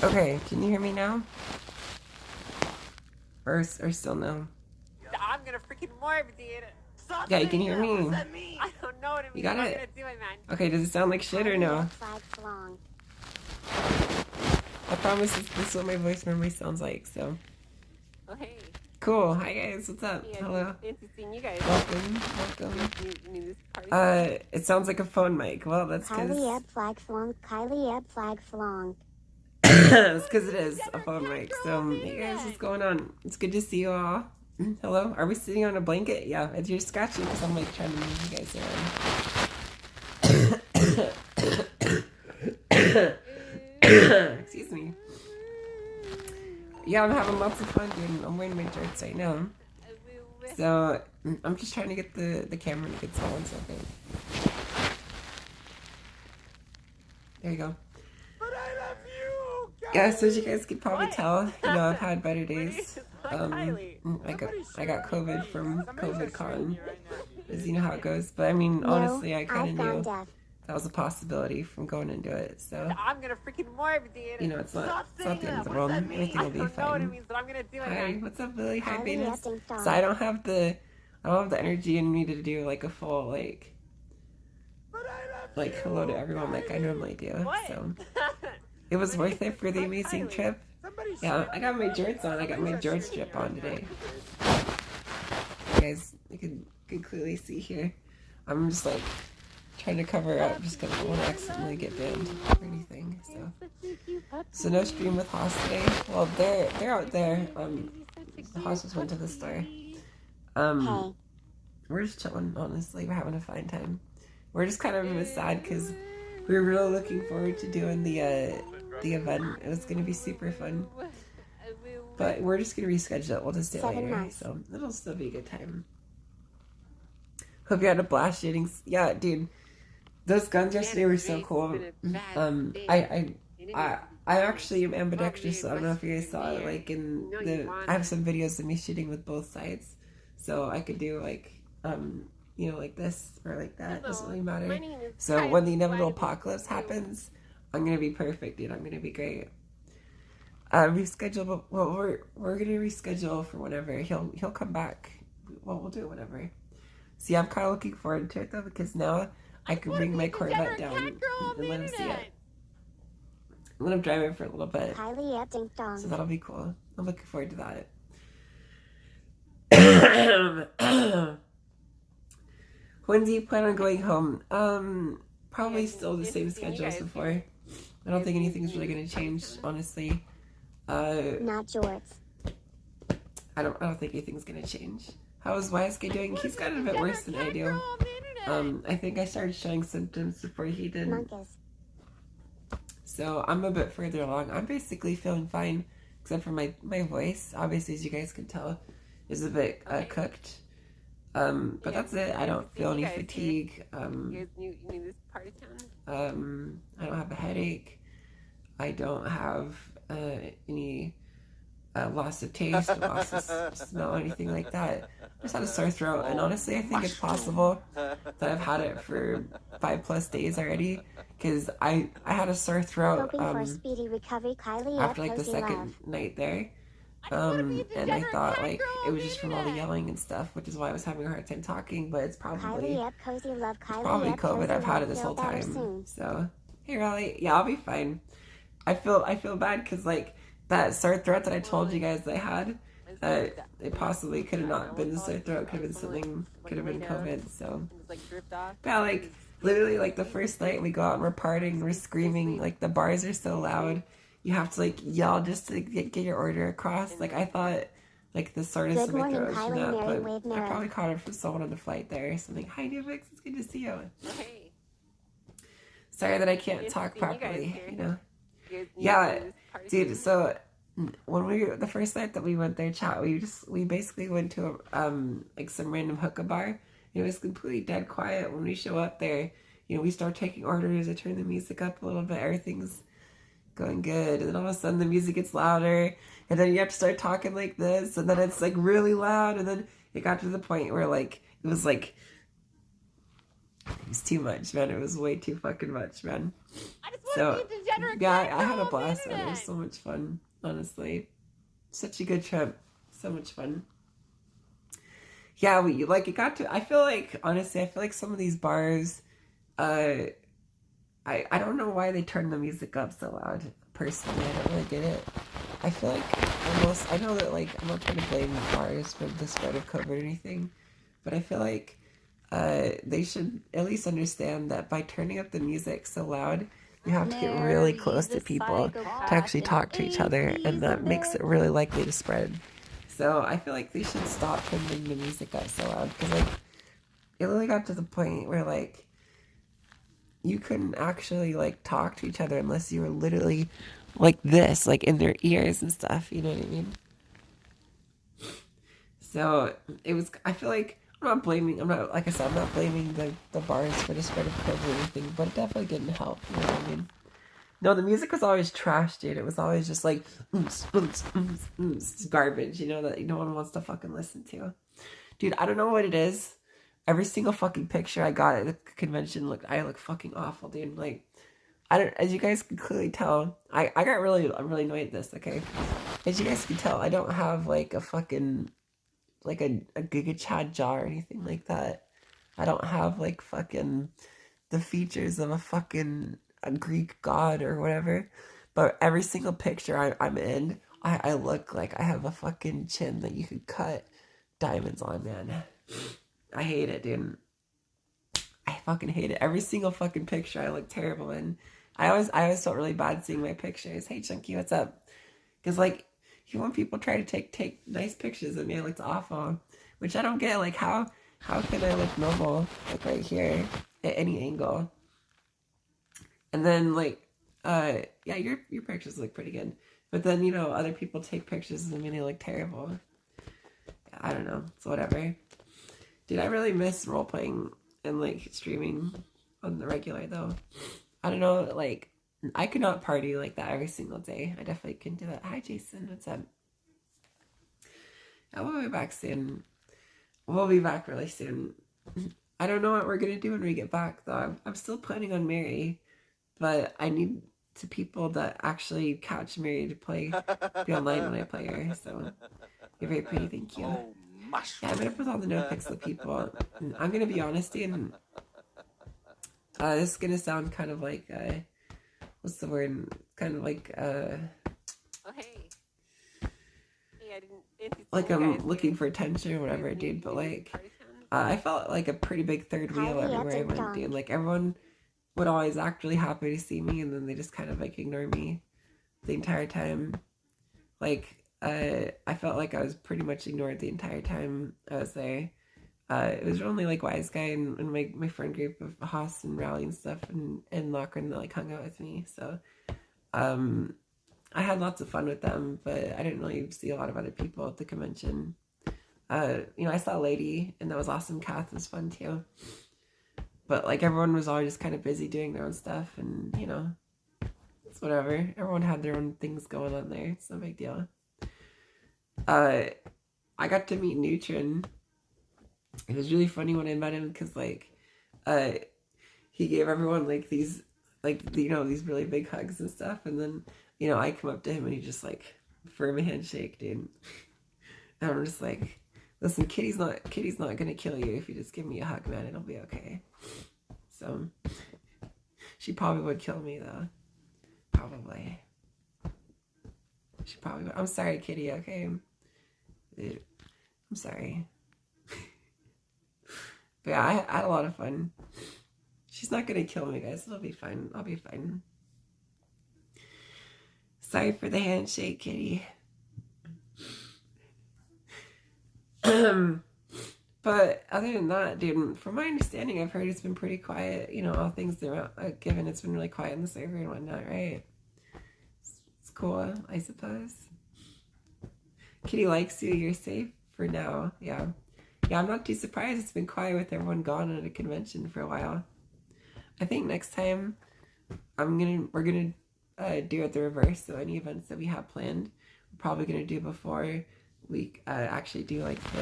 Okay, can you hear me now? Or still no? I'm gonna freaking morph, dude. Stop Yeah, you can hear that. What me. does that mean? I don't know what it You means. got I'm it? gonna do it, man. Okay, does it sound like shit or no? I promise this is what my voice normally sounds like, so. Oh, hey. Cool. Hi guys, what's up? Yeah, Hello. interesting, you guys. Welcome. You mean this party? It sounds like a phone mic. Well, that's because Kylie Ebb flag flong. Kylie Ebb flag flong. it's because it is a phone mic. So, hey guys, what's going on? It's good to see you all. Hello. Are we sitting on a blanket? Yeah, you're scratching because I'm like trying to move you guys around. Excuse me. Yeah, I'm having lots of fun, dude. I'm wearing my shorts right now. So, I'm just trying to get the camera to get one second. There you go. But I love you, guys. Yeah, so as you guys could probably What? tell, you know, I've had better days. Kylie. I got COVID from COVID con, as you know how it goes. But I mean, honestly, I kind of knew that was a possibility from going into it. So, I'm gonna freaking morph, dude. you know, it's not the end of the What world. does that mean? Everything will be I don't know what it fine. means, but I'm gonna do it, Hi, man. what's up, Lily? Hi, Kylie Venus. Ebb dong. So I don't have the energy in me to do like a full like hello to everyone like I normally do. What? So it was worth it for the amazing trip. Yeah, I got my jorts on. I got my jorts strip on today. You guys, you can clearly see here. I'm just like trying to cover up just because I don't want to accidentally get banned or anything. So no stream with Haas today. Well, they're out there. The Haas just went to the store. Hey. We're just chilling. Honestly, we're having a fine time. We're just kind of sad because we were really looking forward to doing the event. It was going to be super fun. But we're just going to reschedule it. We'll just do it 7 later. months. So it'll still be a good time. Hope you had a blast shooting. Yeah, dude. Those guns yesterday were so cool. I actually am ambidextrous, so I don't know if you guys saw it. Like I have some videos of me shooting with both sides. So I could do like, you know, like this or like that. Doesn't really matter. So when the inevitable apocalypse happens, I'm gonna be perfect, dude. I'm gonna be great. Reschedule. Well, we're gonna reschedule for whenever he'll come back. Well, we'll do it whenever. See, I'm kind of looking forward to it though because now I can bring my Corvette down and let him see it. I'm gonna drive it for a little bit. Kylie Ebb ding dong. So that'll be cool. I'm looking forward to that. When do you plan on going home? Probably still the same schedule as before. I don't think anything's really gonna change, honestly. Not jorts. I don't think anything's gonna change. How is YSK doing? He's got it a bit worse than I do. I think I started showing symptoms before he did. Monkeys. So I'm a bit further along. I'm basically feeling fine, except for my voice. Obviously, as you guys can tell, is a bit cooked. But that's it. I don't feel any fatigue. You mean this party town? I don't have a headache. I don't have any loss of taste, loss of smell, anything like that. I just had a sore throat, and honestly, I think it's possible that I've had it for 5+ days already, because I had a sore throat Hoping for a speedy recovery. Kylie after Ebb like the cozy second love. night there. And I thought like it was just from all the yelling and stuff, which is why I was having a hard time talking, but it's probably Kylie Ebb cozy love. Kylie probably Ebb COVID. cozy I've had it love. this Feel whole better time. soon. So hey Riley, yeah, I'll be fine. I feel bad because like that sore throat that I told you guys I had, it possibly could have not been the sore throat. Could have been something. Could have been COVID. So yeah, like literally like the first night we go out and we're partying, we're screaming, like the bars are so loud. You have to like yell just to get your order across. Like I thought like the soreness Good in my morning, throat was from Kylie that, Mary but Wave I Mirror. probably caught it from someone on the flight there or something. Hi Nuvix, it's good to see you. Hey. Sorry that I can't talk properly, you know. Yeah, dude, so when the first night that we went there, chat, we basically went to like some random hookah bar. It was completely dead quiet. When we show up there, you know, we start taking orders, I turn the music up a little bit, everything's going good, and then all of a sudden the music gets louder, and then you have to start talking like this, and then it's like really loud, and then it got to the point where like it was like It was too much, man. It was way too fucking much, man. I just want to be a degenerate. Yeah, I had a blast, man. It was so much fun, honestly. Such a good trip. So much fun. Yeah, like, it got to, I feel like, honestly, I feel like some of these bars, I don't know why they turn the music up so loud. Personally, I don't really get it. I feel like almost, I know that, like, I'm not trying to blame bars for the spread of COVID or anything, but I feel like they should at least understand that by turning up the music so loud, you have to get really close to people to actually talk to each other, and that makes it really likely to spread. So I feel like they should stop turning the music up so loud, because, like, it really got to the point where, like, you couldn't actually, like, talk to each other unless you were literally like this, like, in their ears and stuff, you know what I mean? So it was, I feel like, like I said, I'm not blaming the bars for the spread of COVID or anything, but it definitely didn't help, you know what I mean? No, the music was always trash, dude. It was always just like, garbage, you know, that no one wants to fucking listen to. Dude, I don't know what it is. Every single fucking picture I got at the convention I look fucking awful, dude. Like, as you guys can clearly tell, I'm really annoyed at this, okay? As you guys can tell, I don't have, like, a fucking, like, a Giga Chad jaw or anything like that. I don't have, like, fucking the features of a Greek god or whatever. But every single picture I'm in, I look like I have a fucking chin that you could cut diamonds on, man. I hate it, dude. I fucking hate it. Every single fucking picture I look terrible in. I always felt really bad seeing my pictures. Hey, Chunky, what's up? Because, like, when people try to take nice pictures of me, it looks awful. Which I don't get. Like, how can I look normal, like, right here, at any angle? And then, like, yeah, your pictures look pretty good. But then, you know, other people take pictures of me and they look terrible. I don't know. It's whatever. Dude, I really miss role-playing and, like, streaming on the regular, though. I don't know, like, I could not party like that every single day. I definitely couldn't do that. Hi, Jason. What's up? Yeah, we'll be back soon. We'll be back really soon. I don't know what we're going to do when we get back, though. I'm still planning on Mary, but I need people that actually catch Mary to be online when I play her, so you're very pretty, thank you. Yeah, I'm gonna put all the no pics of people. I'm gonna be honest, dude. This is gonna sound kind of like, what's the word? Kind of like, Oh, hey. Hey, I didn't like I'm looking for attention or whatever, dude, but, like, I felt like a pretty big third wheel everywhere I went, dude. Like, everyone would always act really happy to see me, and then they just kind of, like, ignore me the entire time. Like, I felt like I was pretty much ignored the entire time I was there. It was only, like, Wise Guy and my friend group of Haas and Rowley and stuff and Lachlan that, like, hung out with me. So, I had lots of fun with them, but I didn't really see a lot of other people at the convention. You know, I saw Lady, and that was awesome. Kath was fun, too. But, like, everyone was always just kind of busy doing their own stuff, and, you know, it's whatever. Everyone had their own things going on there. It's no big deal. I got to meet Neutron. It was really funny when I met him because, like, he gave everyone, like, these, like, you know, these really big hugs and stuff. And then, you know, I come up to him and he just, like, firm handshake, dude. And I'm just like, listen, Kitty's not gonna kill you if you just give me a hug, man. It'll be okay. So, she probably would kill me, though. Probably. She probably would. I'm sorry, Kitty, okay? Dude, I'm sorry. But yeah, I had a lot of fun. She's not gonna kill me, guys. It'll be fine. I'll be fine. Sorry for the handshake, Kitty. But other than that, dude, from my understanding, I've heard it's been pretty quiet. You know, all things given, it's been really quiet in the server and whatnot, right? It's cool, I suppose. Kitty likes you. You're safe for now. Yeah. Yeah, I'm not too surprised. It's been quiet with everyone gone at a convention for a while. I think next time we're gonna do it the reverse. So any events that we have planned, we're probably gonna do before we actually do, like, the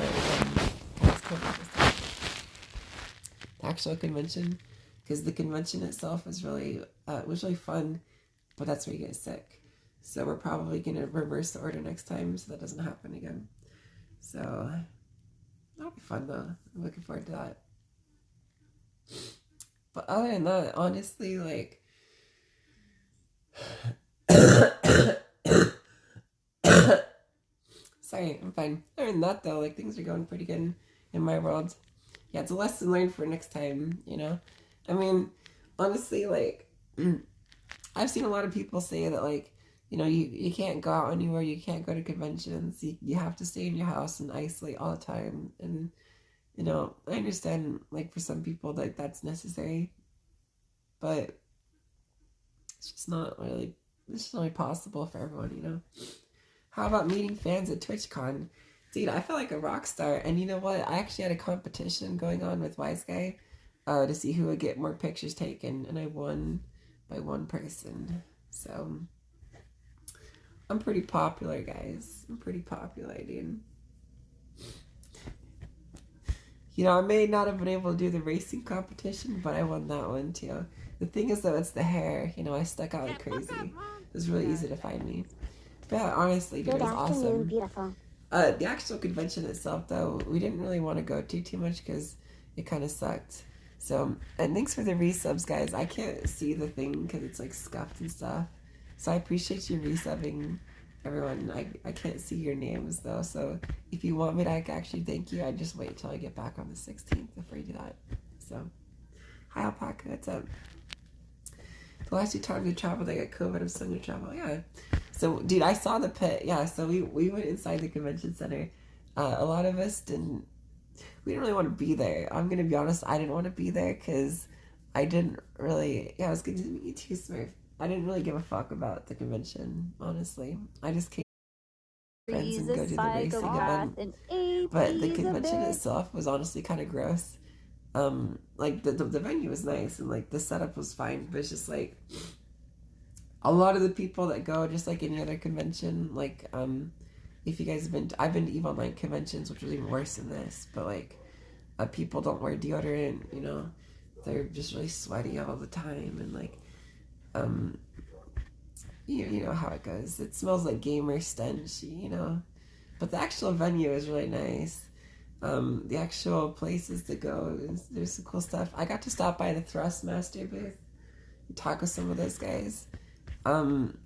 actual convention, because the convention itself is really was really fun, but that's where you get sick. So we're probably gonna reverse the order next time so that doesn't happen again. So that'll be fun though. I'm looking forward to that. But other than that, honestly, like sorry, I'm fine. Other than that though, like things are going pretty good in my world. Yeah, it's a lesson learned for next time, you know? I mean, honestly, like I've seen a lot of people say that, like, you know, you can't go out anywhere, you can't go to conventions, you have to stay in your house and isolate all the time. And, you know, I understand, like, for some people, like, that's necessary. But it's just not really possible for everyone, you know? How about meeting fans at TwitchCon? Dude, I feel like a rock star. And you know what? I actually had a competition going on with Wise Guy to see who would get more pictures taken. And I won by one person. So I'm pretty popular, guys. I'm pretty popular, dude. You know, I may not have been able to do the racing competition, but I won that one too. The thing is, though, it's the hair. You know, I stuck out like crazy. It was really easy to find me. But yeah, honestly, dude, it was awesome. Beautiful. The actual convention itself, though, we didn't really want to go too much because it kind of sucked. So, and thanks for the resubs, guys. I can't see the thing because it's like scuffed and stuff. So I appreciate you resubbing, everyone. I can't see your names though. So if you want me to actually thank you, I just wait till I get back on the 16th before you do that. So, hi Alpaca, what's up? The last 2 times we traveled, I got COVID. I'm still gonna travel. Yeah. So, dude, I saw the pit. Yeah. So we went inside the convention center. A lot of us didn't. We didn't really want to be there. I'm gonna be honest. I didn't want to be there because I didn't really. Yeah, it was good to meet you too, Smurf. I didn't really give a fuck about the convention. Honestly, I just came with friends and go to the racing event. But the convention itself was honestly kind of gross. Like the venue was nice and like the setup was fine, but it's just like a lot of the people that go, just like any other convention, like if you guys have been I've been to EVE Online conventions, which was even worse than this, but like people don't wear deodorant, you know, they're just really sweaty all the time, and like you know how it goes. It smells like gamer stench, you know, but the actual venue is really nice. The actual places to go, there's some cool stuff. I got to stop by the Thrustmaster booth and talk with some of those guys. I'm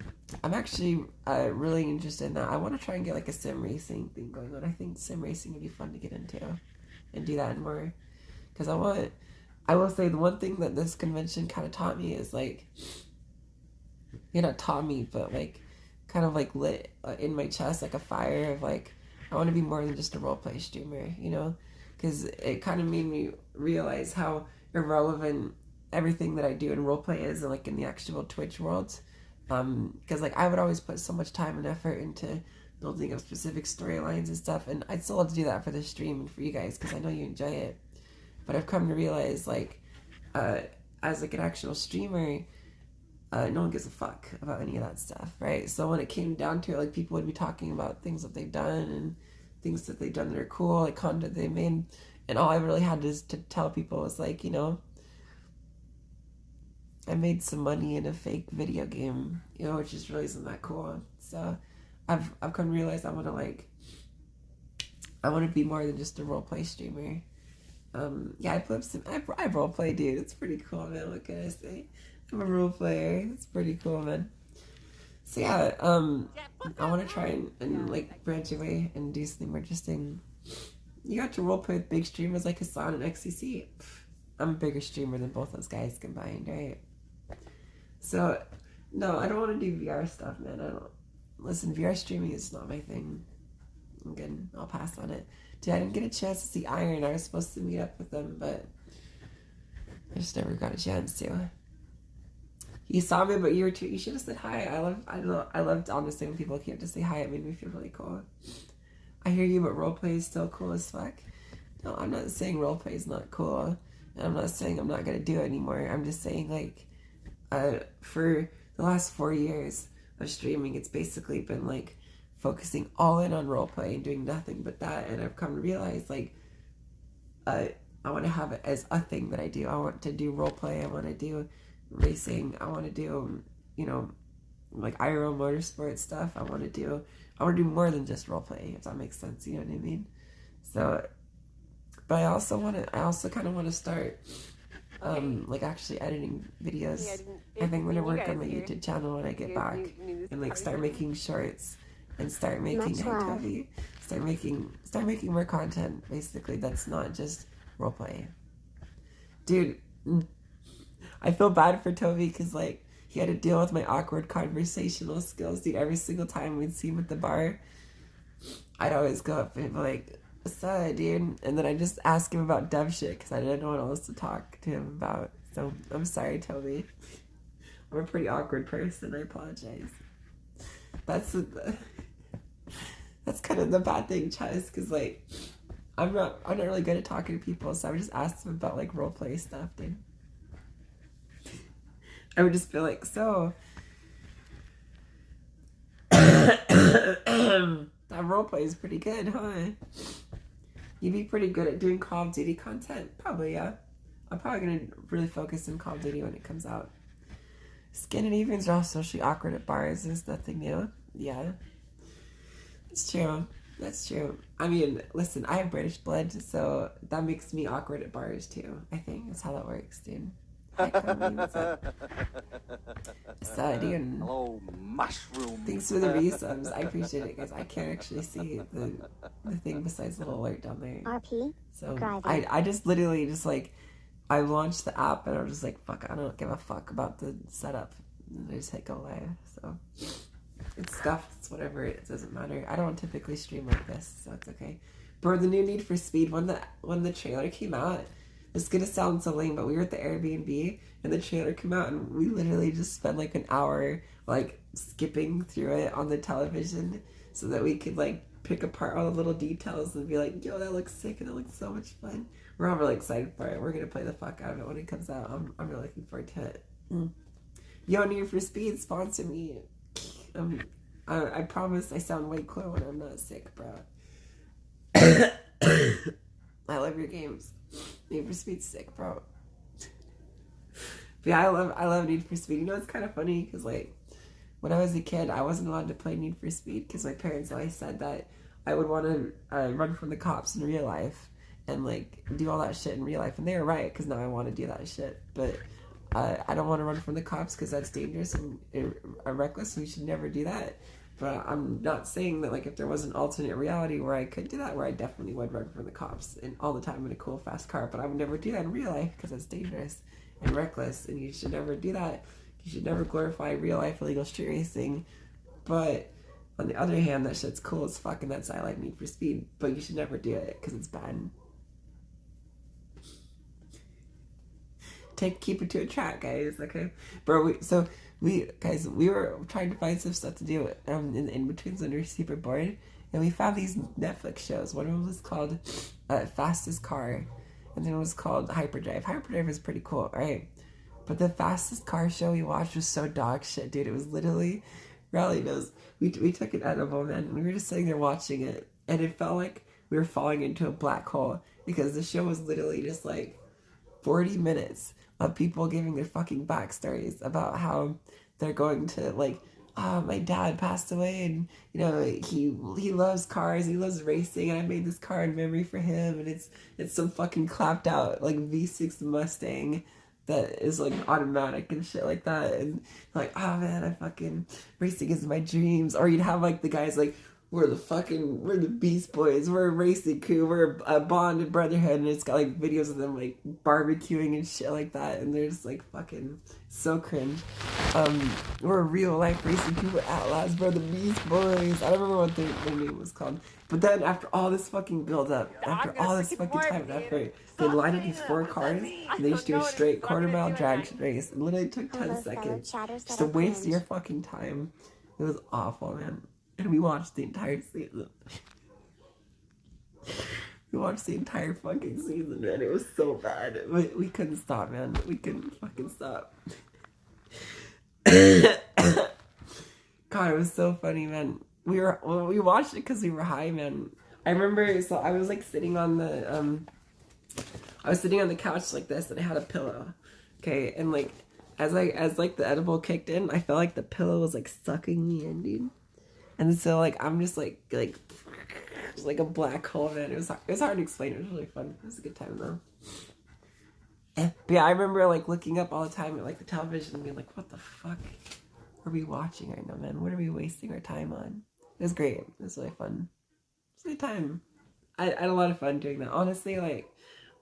actually really interested in that. I want to try and get like a sim racing thing going on. I think sim racing would be fun to get into and do that more. Because I will say the one thing that this convention kind of taught me is like, not taught me, but like kind of like lit in my chest like a fire of like, I want to be more than just a roleplay streamer, you know? Because it kind of made me realize how irrelevant everything that I do in roleplay is, like in the actual Twitch world. Because like I would always put so much time and effort into building up specific storylines and stuff, and I'd still have to do that for the stream and for you guys because I know you enjoy it. But I've come to realize like as like an actual streamer, no one gives a fuck about any of that stuff, right? So when it came down to it, like people would be talking about things that they've done and things that they've done that are cool, like content they made, and all I really had to tell people was like, you know, I made some money in a fake video game, you know, which just really isn't that cool. So I've come to realize I want to be more than just a roleplay streamer. Yeah, I roleplay, dude. It's pretty cool, man. What can I say? I'm a role player. It's pretty cool, man. So yeah, I want to try and like branch away and do something more interesting. You got to roleplay with big streamers like Hassan and XCC. I'm a bigger streamer than both those guys combined, right? So, no, I don't want to do VR stuff, man. Listen, VR streaming is not my thing. I'm good. I'll pass on it. Dude, I didn't get a chance to see Iron. I was supposed to meet up with them, but I just never got a chance to. He saw me, but you should have said hi. I loved honestly when people came to say hi. It made me feel really cool. I hear you, but roleplay is still cool as fuck. No, I'm not saying roleplay is not cool. And I'm not saying I'm not going to do it anymore. I'm just saying, like, for the last 4 years of streaming, it's basically been, like, focusing all in on roleplay and doing nothing but that. And I've come to realize, like, I want to have it as a thing that I do. I want to do role play. I want to do racing. I want to do, you know, like IRL motorsport stuff. I want to do more than just role play, if that makes sense. You know what I mean? So, but I also kind of want to start, like actually editing videos. I think I'm gonna work on my YouTube channel when I get back, and like start making shorts, and start making start making more content. Basically, that's not just role play. Dude, I feel bad for Toby because like he had to deal with my awkward conversational skills. Dude, every single time we'd see him at the bar, I'd always go up and be like, "What's up, dude?" And then I just ask him about dev shit because I didn't know what else to talk to him about. So I'm sorry, Toby. I'm a pretty awkward person. I apologize. That's kind of the bad thing, Chaz, because like I'm not really good at talking to people, so I would just ask them about like role play stuff, dude. I would just be like, so that role play is pretty good, huh? You'd be pretty good at doing Call of Duty content? Probably, yeah. I'm probably gonna really focus on Call of Duty when it comes out. Scandinavians are all socially awkward at bars. There's nothing new. Yeah. It's true. That's true. I mean, listen, I have British blood, so that makes me awkward at bars too. I think that's how that works, dude. Hi, Connie, what's up? Dude. Hello, mushroom. Thanks for the resubs. I appreciate it, guys. I can't actually see the thing besides the little alert down there. RP. So I just literally just like I launched the app and I was just like, fuck, I don't give a fuck about the setup. And I just hit go live. So it's stuff. It's whatever. It doesn't matter. I don't typically stream like this, so it's okay. Bro, the new Need for Speed, when the trailer came out, it's gonna sound so lame, but we were at the Airbnb and the trailer came out and we literally just spent like an hour like skipping through it on the television so that we could like pick apart all the little details and be like, yo, that looks sick and it looks so much fun. We're all really excited for it. We're gonna play the fuck out of it when it comes out. I'm really looking forward to it. Yo, Need for Speed, sponsor me. I promise I sound way cooler when I'm not sick, bro. I love your games. Need for Speed's sick, bro. But yeah, I love Need for Speed. You know, it's kind of funny because like when I was a kid, I wasn't allowed to play Need for Speed because my parents always said that I would want to run from the cops in real life and like do all that shit in real life, and they were right because now I want to do that shit. But I don't want to run from the cops because that's dangerous and reckless, and we should never do that. But I'm not saying that like if there was an alternate reality where I could do that, where I definitely would run from the cops and all the time in a cool fast car, but I would never do that in real life because that's dangerous and reckless, and you should never do that. You should never glorify real life illegal street racing. But on the other hand, that shit's cool as fuck, and that's I like Need for Speed, but you should never do it because it's bad. Keep it to a track, guys, okay? Bro, we were trying to find some stuff to do in the in-betweens when we were super bored, and we found these Netflix shows. One of them was called Fastest Car, and then it was called Hyperdrive. Hyperdrive is pretty cool, right? But the Fastest Car show we watched was so dog shit, dude. It was literally, Riley knows, we took an edible, man, and we were just sitting there watching it, and it felt like we were falling into a black hole, because the show was literally just like 40 minutes of people giving their fucking backstories about how they're going to like, oh, my dad passed away and you know he loves cars, he loves racing, and I made this car in memory for him, and it's some fucking clapped out like V6 Mustang that is like automatic and shit like that, and like, oh man, I fucking racing is my dreams. Or you'd have like the guys like, we're the Beast Boys, we're a racing crew, we're a bonded brotherhood, and it's got like videos of them like barbecuing and shit like that, and they're just like fucking so cringe. We're a real life racing crew with Atlas, bro, the Beast Boys. I don't remember what their name was called. But then after all this fucking build up, after all this fucking time and effort, they lined up these 4 cars and they just do a straight quarter-mile drag race. It literally took 10 seconds just to waste your fucking time. It was awful, man. And we watched the entire season. We watched the entire fucking season, man. It was so bad. We couldn't stop, man. We couldn't fucking stop. God, it was so funny, man. We watched it because we were high, man. I remember, so I was like sitting on the, I was sitting on the couch like this, and I had a pillow. Okay, and like as like the edible kicked in, I felt like the pillow was like sucking me in, dude. And so like I'm just like it's like a black hole, man. It was hard to explain. It was really fun. It was a good time though. But yeah, I remember like looking up all the time at like the television and being like, what the fuck are we watching right now, man? What are we wasting our time on? It was great. It was really fun. It was a good time. I had a lot of fun doing that. Honestly, like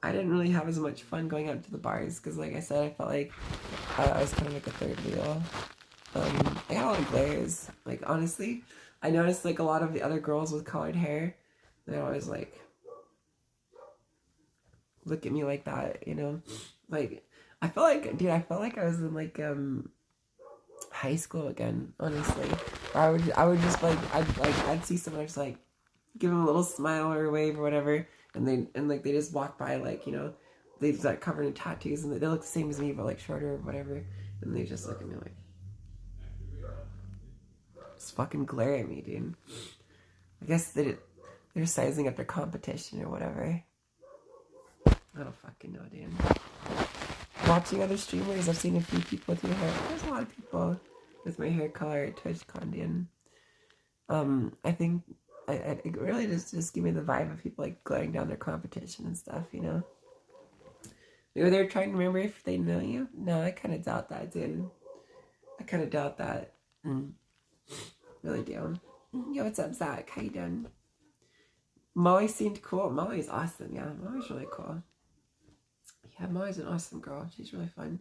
I didn't really have as much fun going out to the bars because, like I said, I felt like I was kind of like a third wheel. I had a lot of glares. Like honestly, I noticed like a lot of the other girls with colored hair, they always like look at me like that, you know? Like I felt like, dude, I felt like I was in like high school again, honestly. Or I would just like I'd see someone just like give them a little smile or a wave or whatever, and they just walk by like, you know, they just like covered in tattoos and they look the same as me but like shorter or whatever, and they just look at me like just fucking glare at me, dude. I guess they're sizing up their competition or whatever. I don't fucking know, dude. Watching other streamers, I've seen a few people with your hair. There's a lot of people with my hair color at TwitchCon, dude. I think it really just give me the vibe of people like glaring down their competition and stuff, you know? Maybe they're trying to remember if they know you. No, I kind of doubt that, dude. I kind of doubt that. Really do. Yo, what's up, Zach? How you doing? Molly seemed cool. Molly's awesome, yeah. Molly's really cool. Yeah, Molly's an awesome girl. She's really fun.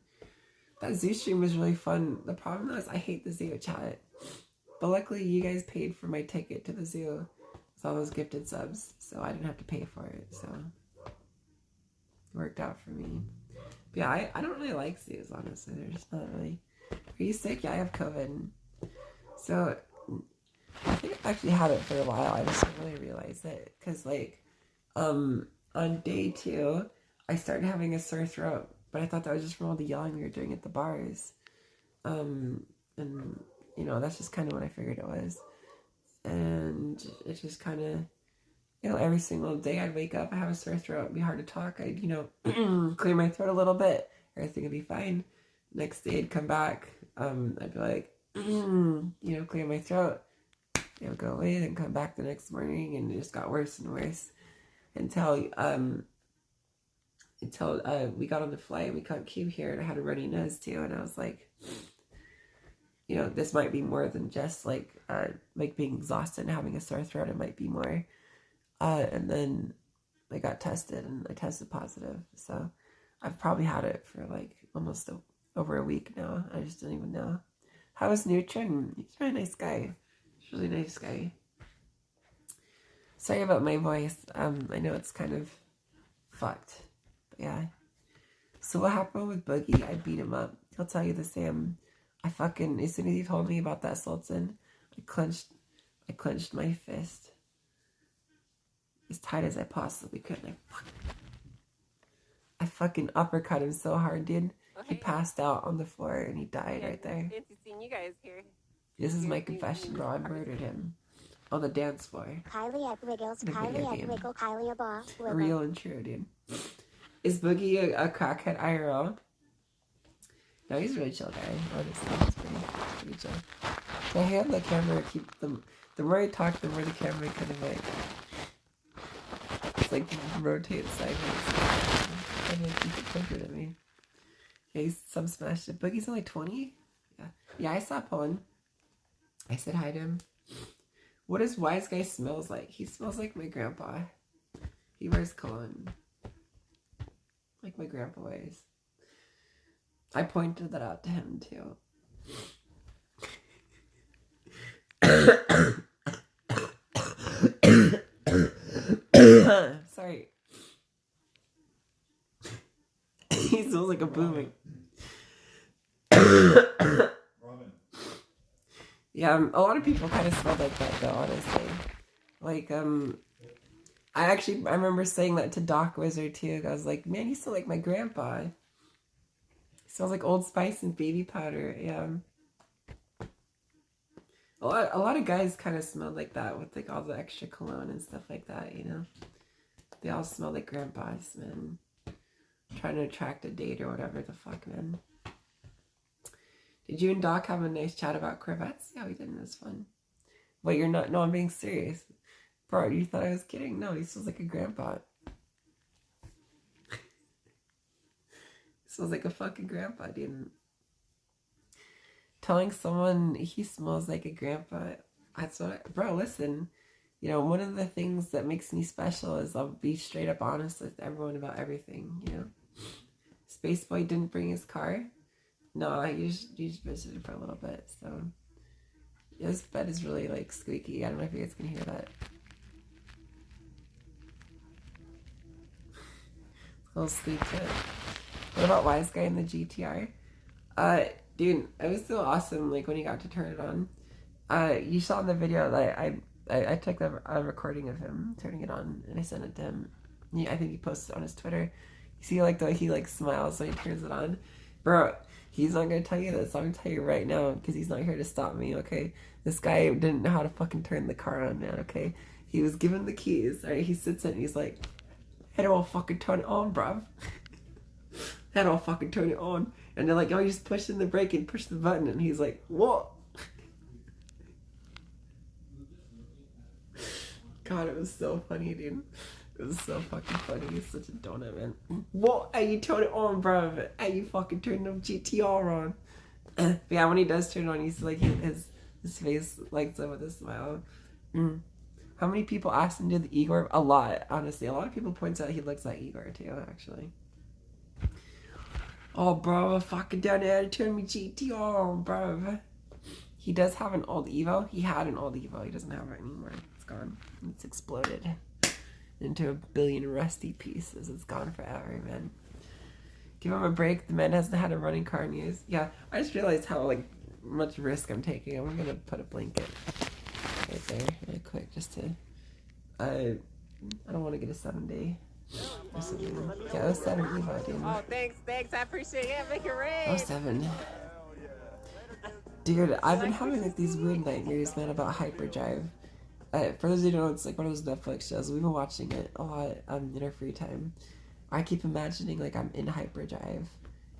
That zoo stream was really fun. The problem though is I hate the zoo chat. But luckily you guys paid for my ticket to the zoo with all those gifted subs. So I didn't have to pay for it. So it worked out for me. But yeah, I don't really like zoos, honestly. They're just not really... Are you sick? Yeah, I have COVID. So I think I've actually had it for a while. I just didn't really realize it. Because like on day 2... I started having a sore throat, but I thought that was just from all the yelling we were doing at the bars. And, you know, that's just kind of what I figured it was. And it's just kind of, you know, every single day I'd wake up, I have a sore throat, it'd be hard to talk. I'd, you know, clear my throat a little bit, everything would be fine. Next day I'd come back, I'd be like, you know, clear my throat. It would go away, then come back the next morning, and it just got worse and worse until we got on the flight. We came here and I had a runny nose too, and I was like, you know, this might be more than just like being exhausted and having a sore throat. It might be more. And then I got tested and I tested positive, so I've probably had it for like almost over a week now. I just didn't even know. How is Neutron? He's a really nice guy. He's a really nice guy. Sorry about my voice. I know it's kind of fucked. Yeah. So what happened with Boogie? I beat him up. He'll tell you the same. I fucking, as soon as he told me about that Sultan, I clenched my fist as tight as I possibly could. And I fucking uppercut him so hard, dude. Okay. He passed out on the floor and he died right there. Fancy seeing you guys here. This is my confession, bro. I murdered him on the dance floor. Kylie at Wiggles, Kylie at Wiggle, Kylie a boss. Real and true, dude. Is Boogie a crackhead IRL? No, he's a really chill guy. Honestly, he's pretty chill. So I hand the camera, keep them. The more I talk, the more the camera kind of like, it's like rotate sideways. Kind of keep it centered at me. Yeah, he's some smashed it. Boogie's only 20? Yeah, I saw Pullen. I said hi to him. What does Wise Guy smells like? He smells like my grandpa. He wears cologne. Like my grandpa wears. I pointed that out to him too. Sorry. He smells like a booming. Yeah, a lot of people kind of smell like that though, honestly. Like, I remember saying that to Doc Wizard too. I was like, man, you smell like my grandpa. He smells like Old Spice and baby powder. Yeah. A lot of guys kind of smell like that with like all the extra cologne and stuff like that, you know. They all smell like grandpas, man. trying to attract a date or whatever the fuck, man. Did you and Doc have a nice chat about Corvettes? Yeah, we did. It was fun. But you're not. No, I'm being serious. Bro, you thought I was kidding? No, he smells like a grandpa. He smells like a fucking grandpa, dude. Telling someone he smells like a grandpa. That's what bro, listen. You know, one of the things that makes me special is I'll be straight up honest with everyone about everything, you know. Spaceboy didn't bring his car. No, he just visited for a little bit, so. Yeah, this bed is really, like, squeaky. I don't know if you guys can hear that. A little squeak to it. What about Wise Guy in the GTR? Dude, it was so awesome, like, when he got to turn it on. You saw in the video that I took a recording of him turning it on, and I sent it to him. I think he posted it on his Twitter. You see, like, the way he, like, smiles when he turns it on? Bro, he's not gonna tell you this. I'm gonna tell you right now, because he's not here to stop me, okay? This guy didn't know how to fucking turn the car on, man, okay? He was given the keys, alright? He sits in and he's like, I don't fucking turn it on, bruv. I don't fucking turn it on. And they're like, oh, you just push in the brake and push the button. And he's like, what? God, it was so funny, dude. It was so fucking funny. He's such a donut, man. What? Hey, you turn it on, bruv. Hey, you fucking turn the GTR on. But yeah, when he does turn it on, he's like, his face lights up with a smile. How many people asked him to do the Igor? A lot, honestly. A lot of people point out he looks like Igor, too, actually. Oh, bro, fucking down there, turn me GTR, bro. He does have an old Evo. He had an old Evo. He doesn't have it anymore. It's gone. It's exploded into a billion rusty pieces. It's gone forever, man. Give him a break. The man hasn't had a running car in years. Yeah, I just realized how, like, much risk I'm taking. I'm gonna put a blanket right there really quick just to... I don't want to get a 7-day. Yeah, 07 Evo, dude. Oh, thanks. I appreciate it. Yeah, make it rain. 07. Dude, I've been having like these weird nightmares, man, about Hyperdrive. For those of you who know, it's like one of those Netflix shows. We've been watching it a lot in our free time. I keep imagining like I'm in Hyperdrive.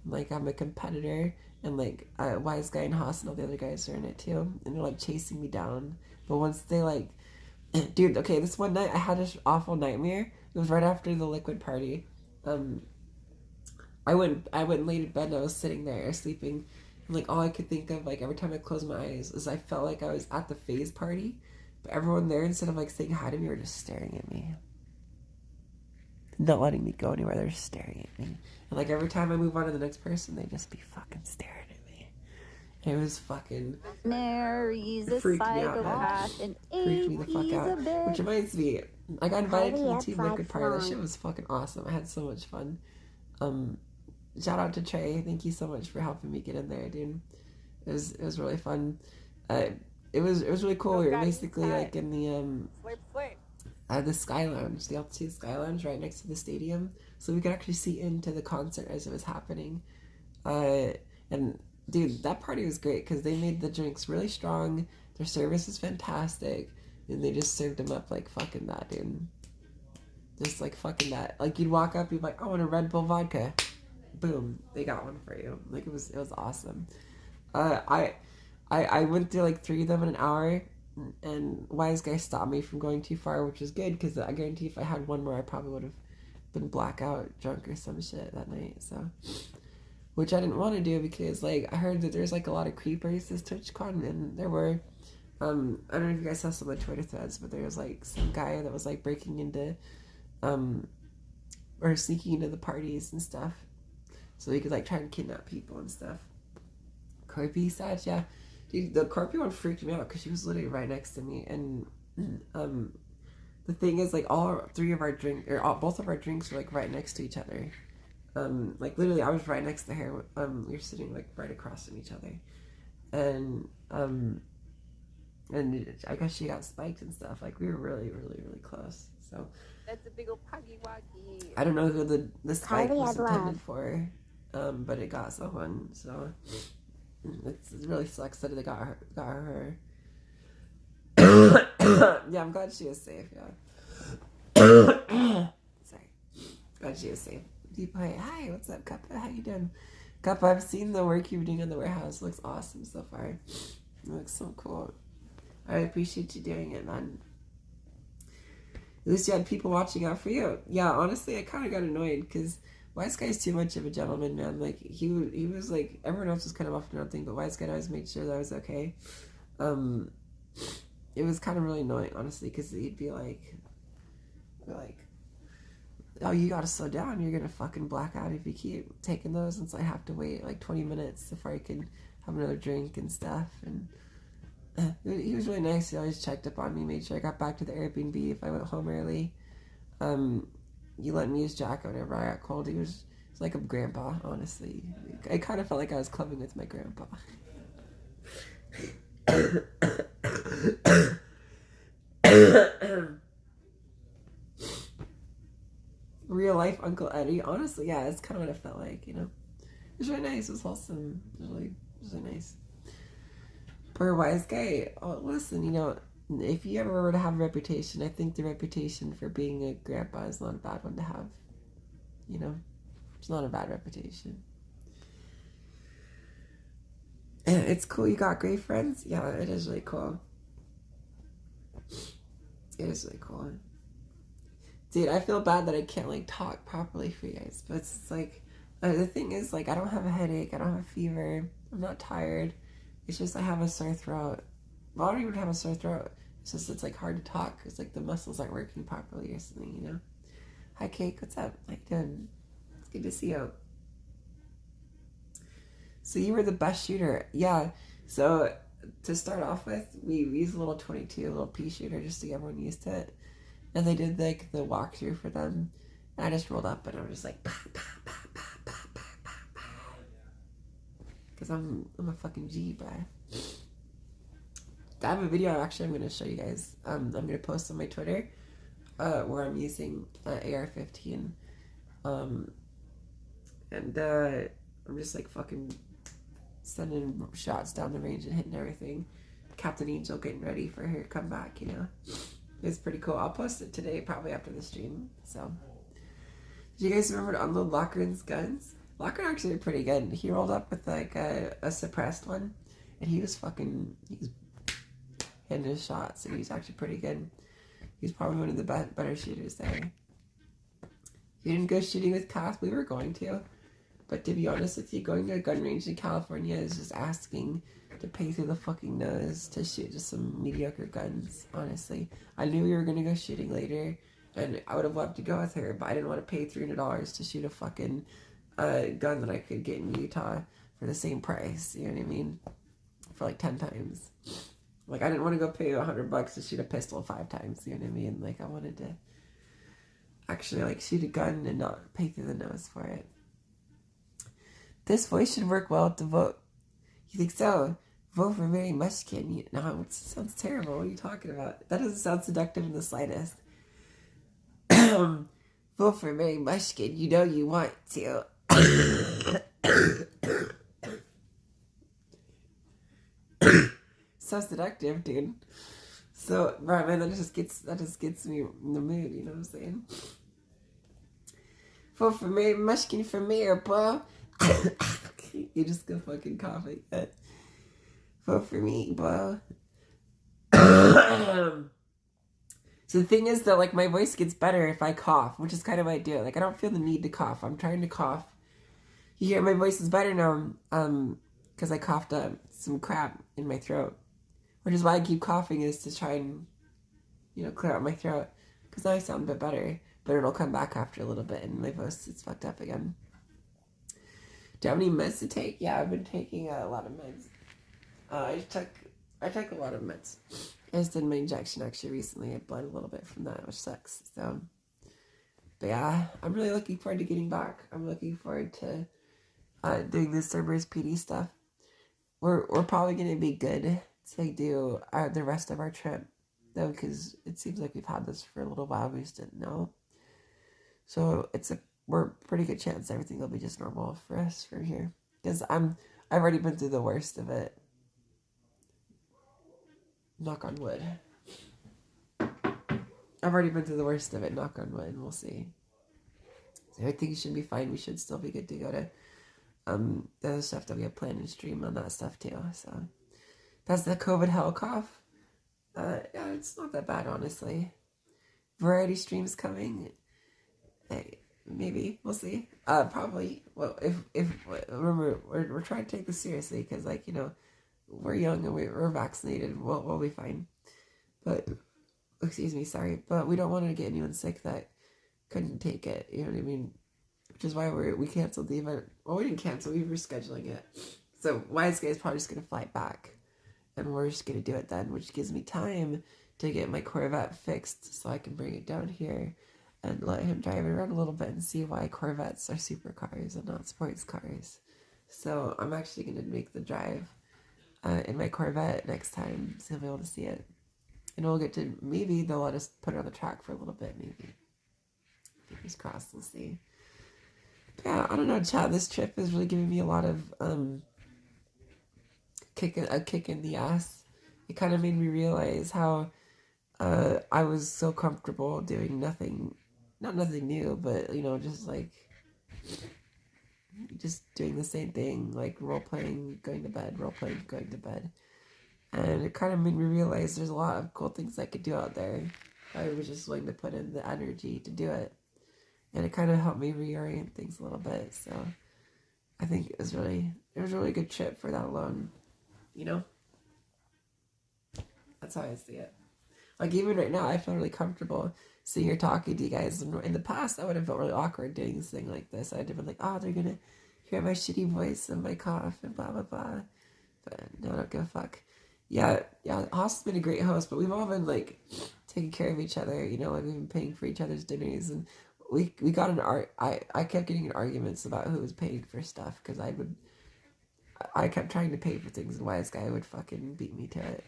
Like I'm a competitor, and like Wise Guy and Haas and all the other guys are in it too. And they're like chasing me down. But once they like... Dude, okay, this one night I had this awful nightmare. It was right after the Liquid party. I went and laid in bed and I was sitting there sleeping. And like all I could think of, like every time I closed my eyes, is I felt like I was at the phase party. But everyone there, instead of like saying hi to me, were just staring at me. Not letting me go anywhere, they're just staring at me. And like every time I move on to the next person, they just be fucking staring at me. And it was fucking... Mary's a freaked me out, man. psychopath and Freaked me the fuck out. Which reminds me, I got invited to the Team Flag Liquid party. That song. shit was fucking awesome. I had so much fun. Shout out to Trey. Thank you so much for helping me get in there, dude. It was really fun. It was really cool. We were basically like in the Sky Lounge, the Altitude Sky Lounge, right next to the stadium, so we could actually see into the concert as it was happening. And dude, that party was great because they made the drinks really strong. Their service was fantastic, and they just served them up like fucking that, dude. Just like fucking that. Like you'd walk up, you'd be like, I want a Red Bull vodka. Boom, they got one for you. Like it was awesome. I went through like 3 of them in an hour, and Wise Guy stopped me from going too far, which was good because I guarantee if I had one more, I probably would have been blackout drunk or some shit that night. So, which I didn't want to do because like I heard that there's like a lot of creepers this TwitchCon, and there were. I don't know if you guys saw some of the Twitter threads, but there was like some guy that was like breaking into, or sneaking into the parties and stuff, so he could like try and kidnap people and stuff. Corpy such, yeah. Dude, the Corpy one freaked me out because she was literally right next to me, and the thing is, like, both of our drinks were like right next to each other. Like literally, I was right next to her. We were sitting like right across from each other, and I guess she got spiked and stuff. Like we were really, really, really close. So That's a big old puggy wuggy. I don't know who the spike Kylie was had love. intended for, but it got someone. So it really sucks that it got her. Yeah, I'm glad she was safe. Yeah. Sorry, glad she was safe. Deep White. Hi, what's up, Kappa? How you doing? Kappa, I've seen the work you're doing in the warehouse. It looks awesome so far. It looks so cool. I appreciate you doing it, man. At least you had people watching out for you. Yeah, honestly, I kind of got annoyed because Wise Guy's too much of a gentleman, man. Like, he was like, everyone else was kind of off and everything, but Wise Guy always made sure that I was okay. It was kind of really annoying, honestly, because he'd be like, oh, you gotta slow down. You're gonna fucking black out if you keep taking those. And so I have to wait like 20 minutes before I can have another drink and stuff. And he was really nice. He always checked up on me, made sure I got back to the Airbnb if I went home early. He let me use Jack whenever I got cold. He was like a grandpa, honestly. I kind of felt like I was clubbing with my grandpa. Real life Uncle Eddie. Honestly, yeah, it's kind of what it felt like, you know. It was really nice. It was wholesome. It was really nice. Poor Wise Guy. Oh, listen, you know, if you ever were to have a reputation, I think the reputation for being a grandpa is not a bad one to have. You know, it's not a bad reputation. And it's cool you got great friends. Yeah, it is really cool. It is really cool. Dude, I feel bad that I can't, like, talk properly for you guys. But it's like, the thing is, like, I don't have a headache. I don't have a fever. I'm not tired. It's just I have a sore throat. Well, I don't even have a sore throat. It's just, it's, like, hard to talk. It's like the muscles aren't working properly or something, you know? Hi, Cake. What's up? How you doing? It's good to see you. So you were the best shooter. Yeah. So to start off with, we used a little 22, a little pea shooter just to get everyone used to it. And they did like the walkthrough for them. And I just rolled up and I was just like, because I'm a fucking G, bro. I have a video actually I'm going to show you guys. I'm going to post on my Twitter where I'm using AR-15. And I'm just like fucking sending shots down the range and hitting everything. Captain Angel getting ready for her comeback, you know. It's pretty cool. I'll post it today, probably after the stream. So, do you guys remember to unload Lochran's guns? Lochran actually pretty good. He rolled up with like a suppressed one, and he was hitting his shots, and he's actually pretty good. He's probably one of the better shooters there. You didn't go shooting with Cass? We were going to. But to be honest with you, going to a gun range in California is just asking to pay through the fucking nose to shoot just some mediocre guns, honestly. I knew we were going to go shooting later, and I would have loved to go with her, but I didn't want to pay $300 to shoot a fucking gun that I could get in Utah for the same price, you know what I mean? For like 10 times. Like, I didn't want to go pay $100 to shoot a pistol 5 times, you know what I mean? Like, I wanted to actually, like, shoot a gun and not pay through the nose for it. This voice should work well to vote. You think so? Vote for Mary Mushkin. No, it sounds terrible. What are you talking about? That doesn't sound seductive in the slightest. Vote for Mary Mushkin. You know you want to. So seductive, dude. So, right, man, that just gets me in the mood, you know what I'm saying? Vote for Mary Mushkin for mayor, bro. You just go fucking cough like that. Vote for me, bro. So the thing is that, like, my voice gets better if I cough, which is kind of what I do. Like, I don't feel the need to cough. I'm trying to cough. You hear my voice is better now, because I coughed up some crap in my throat. Which is why I keep coughing, is to try and, you know, clear out my throat. Because now I sound a bit better. But it'll come back after a little bit, and my voice is fucked up again. Do you have any meds to take? Yeah, I've been taking a lot of meds. I took a lot of meds. I just did my injection actually recently. I bled a little bit from that, which sucks. So, but yeah, I'm really looking forward to getting back. I'm looking forward to doing this Cerberus PD stuff. We're probably gonna be good to do the rest of our trip though, because it seems like we've had this for a little while. We just didn't know. So we're pretty good chance everything will be just normal for us from here. Because I've already been through the worst of it. Knock on wood. I've already been through the worst of it, knock on wood, we'll see. So I think it should be fine. We should still be good to go to the other stuff that we have planned and stream on that stuff too. So that's the COVID hell cough. Yeah, it's not that bad, honestly. Variety streams coming. Maybe we'll see. Probably. Well, if remember, we're trying to take this seriously because, like, you know, we're young and we're vaccinated. We'll be fine. But excuse me, sorry, but we don't want to get anyone sick that couldn't take it. You know what I mean? Which is why we canceled the event. Well, we didn't cancel. We were scheduling it. So Wise Guy is probably just gonna fly back, and we're just gonna do it then, which gives me time to get my Corvette fixed so I can bring it down here and let him drive it around a little bit and see why Corvettes are supercars and not sports cars. So I'm actually going to make the drive in my Corvette next time, so he'll be able to see it. And we'll get to, maybe they'll let us put it on the track for a little bit, maybe. Fingers crossed, we'll see. But yeah, I don't know, Chad, this trip is really giving me a lot of a kick in the ass. It kind of made me realize how I was so comfortable doing nothing, not nothing new, but, you know, just like, just doing the same thing, like role-playing, going to bed, role-playing, going to bed. And it kind of made me realize there's a lot of cool things I could do out there. I was just willing to put in the energy to do it. And it kind of helped me reorient things a little bit, so I think it was a really good trip for that alone, you know? That's how I see it. Like, even right now, I feel really comfortable sitting here talking to you guys. In the past, I would have felt really awkward doing this thing like this. I'd have been like, oh, they're going to hear my shitty voice and my cough and blah, blah, blah. But no, I don't give a fuck. Yeah, Haas has been a great host, but we've all been, like, taking care of each other, you know, like, we've been paying for each other's dinners, and we got I kept getting in arguments about who was paying for stuff, because I kept trying to pay for things, and Wise Guy would fucking beat me to it.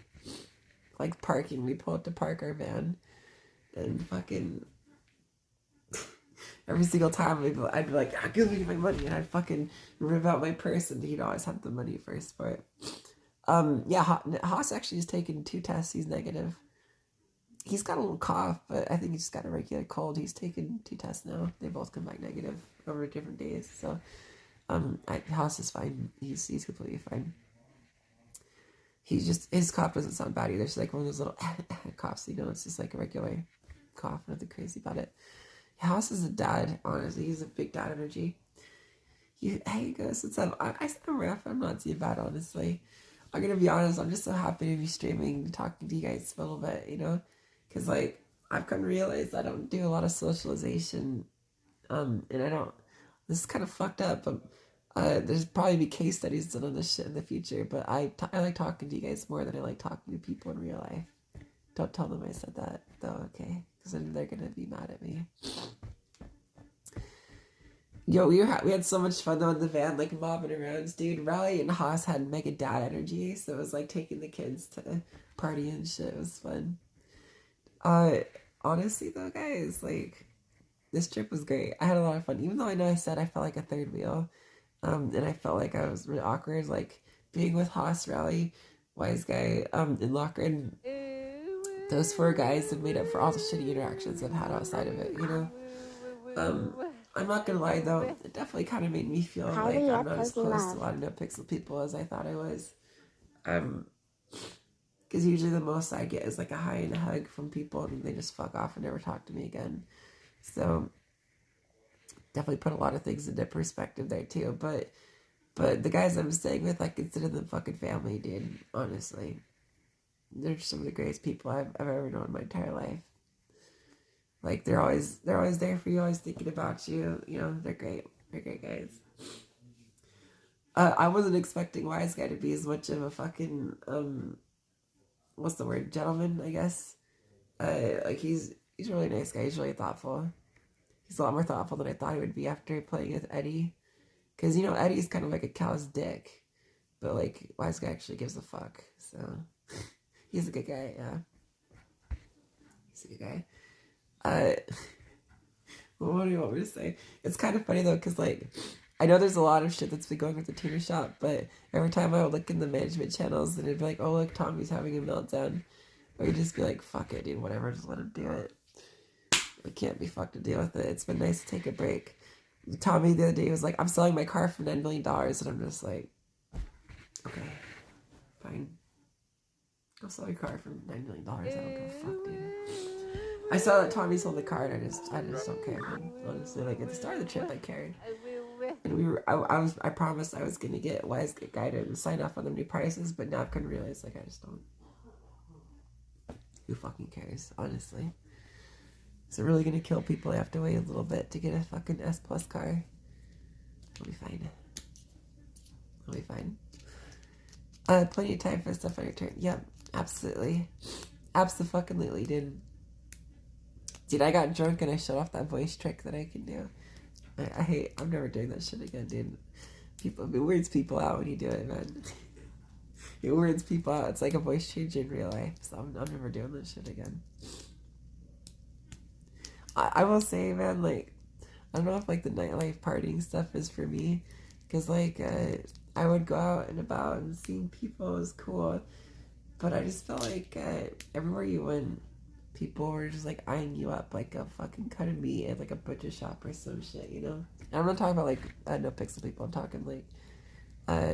Like parking, we pull up to park our van, and fucking every single time I'd be like, ah, give me my money, and I'd fucking rip out my purse, and he'd always have the money first for it. Yeah, Haas actually has taken 2 tests. He's negative. He's got a little cough, but I think he's just got a regular cold. He's taken 2 tests now. They both come back negative over different days. So, Haas is fine. He's completely fine. His cough doesn't sound bad either. It's like one of those little coughs, you know. It's just like a regular cough, nothing crazy about it. Haas is a dad, honestly. He's a big dad energy. Hey, guys, what's up? I sound rough. I'm not too bad, honestly. I'm gonna be honest. I'm just so happy to be streaming and talking to you guys for a little bit, you know, because like I've come to realize I don't do a lot of socialization, and I don't. This is kind of fucked up, but there's probably be case studies done on this shit in the future. But I like talking to you guys more than I like talking to people in real life. Don't tell them I said that though, okay? Because then they're gonna be mad at me. Yo, we had so much fun though in the van, like mobbing around, dude. Riley and Haas had mega dad energy, so it was like taking the kids to party and shit. It was fun. Honestly though, guys, like this trip was great. I had a lot of fun, even though I know I said I felt like a third wheel, and I felt like I was really awkward, like being with Haas, Riley, Wise Guy, and Locker, and those 4 guys have made up for all the shitty interactions I've had outside of it, you know. I'm not gonna lie though, it definitely kind of made me feel like I'm not as close to a lot of NoPixel people as I thought I was. Because usually the most I get is like a hi and a hug from people, and they just fuck off and never talk to me again. So definitely put a lot of things into perspective there too. But the guys I'm staying with, I consider them fucking family, dude. Honestly, they're some of the greatest people I've ever known in my entire life. Like, they're always there for you, always thinking about you. You know, they're great. They're great guys. I wasn't expecting Wise Guy to be as much of a fucking, what's the word, gentleman, I guess. Like, he's a really nice guy. He's really thoughtful. He's a lot more thoughtful than I thought he would be after playing with Eddie. Because, you know, Eddie's kind of like a cow's dick. But, like, Wise Guy actually gives a fuck. So, he's a good guy, yeah. He's a good guy. What do you want me to say? It's kind of funny though, because like I know there's a lot of shit that's been going with the tuner shop, but every time I would look in the management channels, and it'd be like, oh look, Tommy's having a meltdown, or you'd just be like, fuck it, dude, whatever, just let him do it. We can't be fucked to deal with it. It's been nice to take a break. Tommy the other day was like, I'm selling my car for $9 million. And I'm just like, okay, fine. I'll sell your car for $9 million. I don't give a fuck, dude. I saw that Tommy sold the car, and I just don't care, man. Honestly, like at the start of the trip, I cared, and I promised I was gonna get Wise Get Guided and sign off on the new prices, but now I've kind of realized like I just don't. Who fucking cares, honestly? Is it really gonna kill people? I have to wait a little bit to get a fucking S Plus car. It'll be fine. It'll be fine. Plenty of time for stuff on your turn. Yep, absolutely, absolutely, dude. Dude, I got drunk and I shut off that voice trick that I can do. I'm never doing that shit again, dude. It weirds people out when you do it, man. It weirds people out. It's like a voice change in real life, so I'm never doing that shit again. I will say, man, like, I don't know if, like, the nightlife partying stuff is for me, because, like, I would go out and about and seeing people was cool, but I just felt like everywhere you went, people were just like eyeing you up like a fucking cut of meat at like a butcher shop or some shit, you know? And I'm not talking about like no pixel people. I'm talking like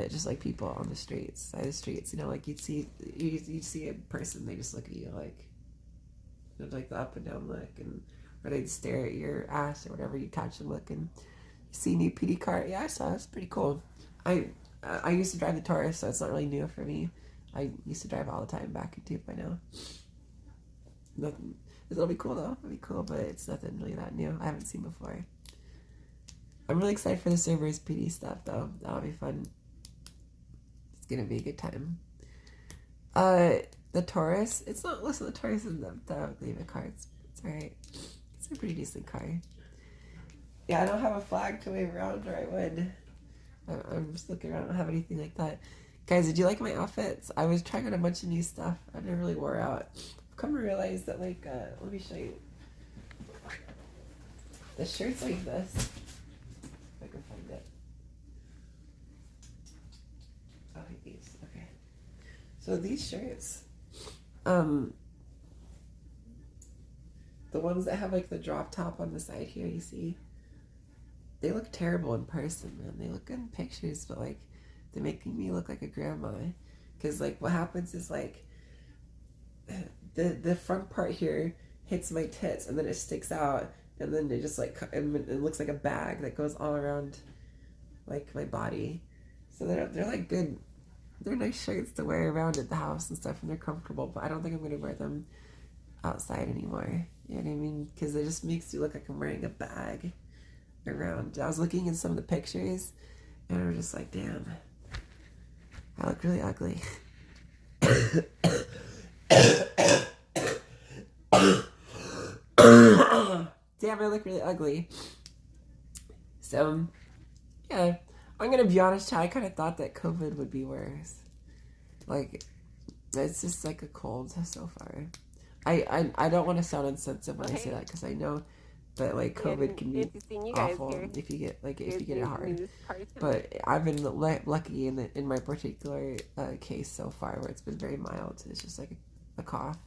just like people on the streets, side of the streets. You know, like you'd see a person, they just look at you like, you know, like the up and down look, and or they'd stare at your ass or whatever. You catch them looking. You see a new PD car? Yeah, I saw. It's pretty cool. I used to drive the Taurus, so it's not really new for me. I used to drive all the time back in Duke by now. Nothing. It'll be cool though. It'll be cool, but it's nothing really that new. I haven't seen before. I'm really excited for the Cerberus PD stuff though. That'll be fun. It's gonna be a good time. The Taurus. It's not. Listen, the Taurus isn't that ugly of a car. It's alright. It's a pretty decent car. Yeah, I don't have a flag to wave around, or I would. I'm just looking around. I don't have anything like that. Guys, did you like my outfits? I was trying on a bunch of new stuff. I never really wore out. Come to realize that, like, let me show you. The shirt's like this. If I can find it. Oh, these. Okay. So these shirts, the ones that have like the drop top on the side here, you see, they look terrible in person, man. They look good in pictures, but like, they're making me look like a grandma. Because like, what happens is like, the front part here hits my tits and then it sticks out, and then it just like it looks like a bag that goes all around like my body. So they're like good, they're nice shirts to wear around at the house and stuff, and they're comfortable, but I don't think I'm gonna wear them outside anymore. You know what I mean? Because it just makes you look like I'm wearing a bag around. I was looking in some of the pictures and I was just like, damn, I look really ugly. Damn, I look really ugly. So, yeah, I'm gonna be honest, Chad, I kind of thought that COVID would be worse. Like, it's just like a cold so far. I don't want to sound insensitive when I say that, because I know that like COVID can be awful if you get it hard. But I've been lucky in my particular case so far, where it's been very mild. It's just like a cough.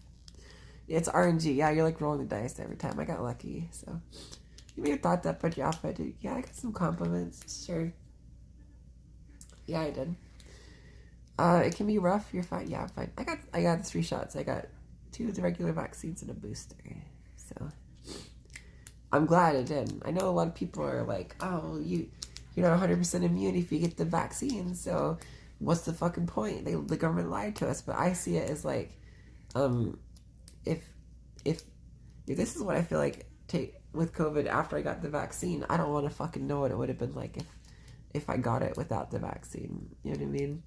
It's RNG. Yeah, you're like rolling the dice every time. I got lucky, so you may have thought that, but your outfit, dude. Yeah, I got some compliments. Sure. Yeah, I did. It can be rough. You're fine. Yeah, I'm fine. I got the 3 shots. I got 2 of the regular vaccines and a booster. So I'm glad I did. I know a lot of people are like, oh, you're not 100% immune if you get the vaccine. So what's the fucking point? The government lied to us. But I see it as like, if this is what I feel like with COVID after I got the vaccine, I don't want to fucking know what it would have been like if I got it without the vaccine. You know what I mean?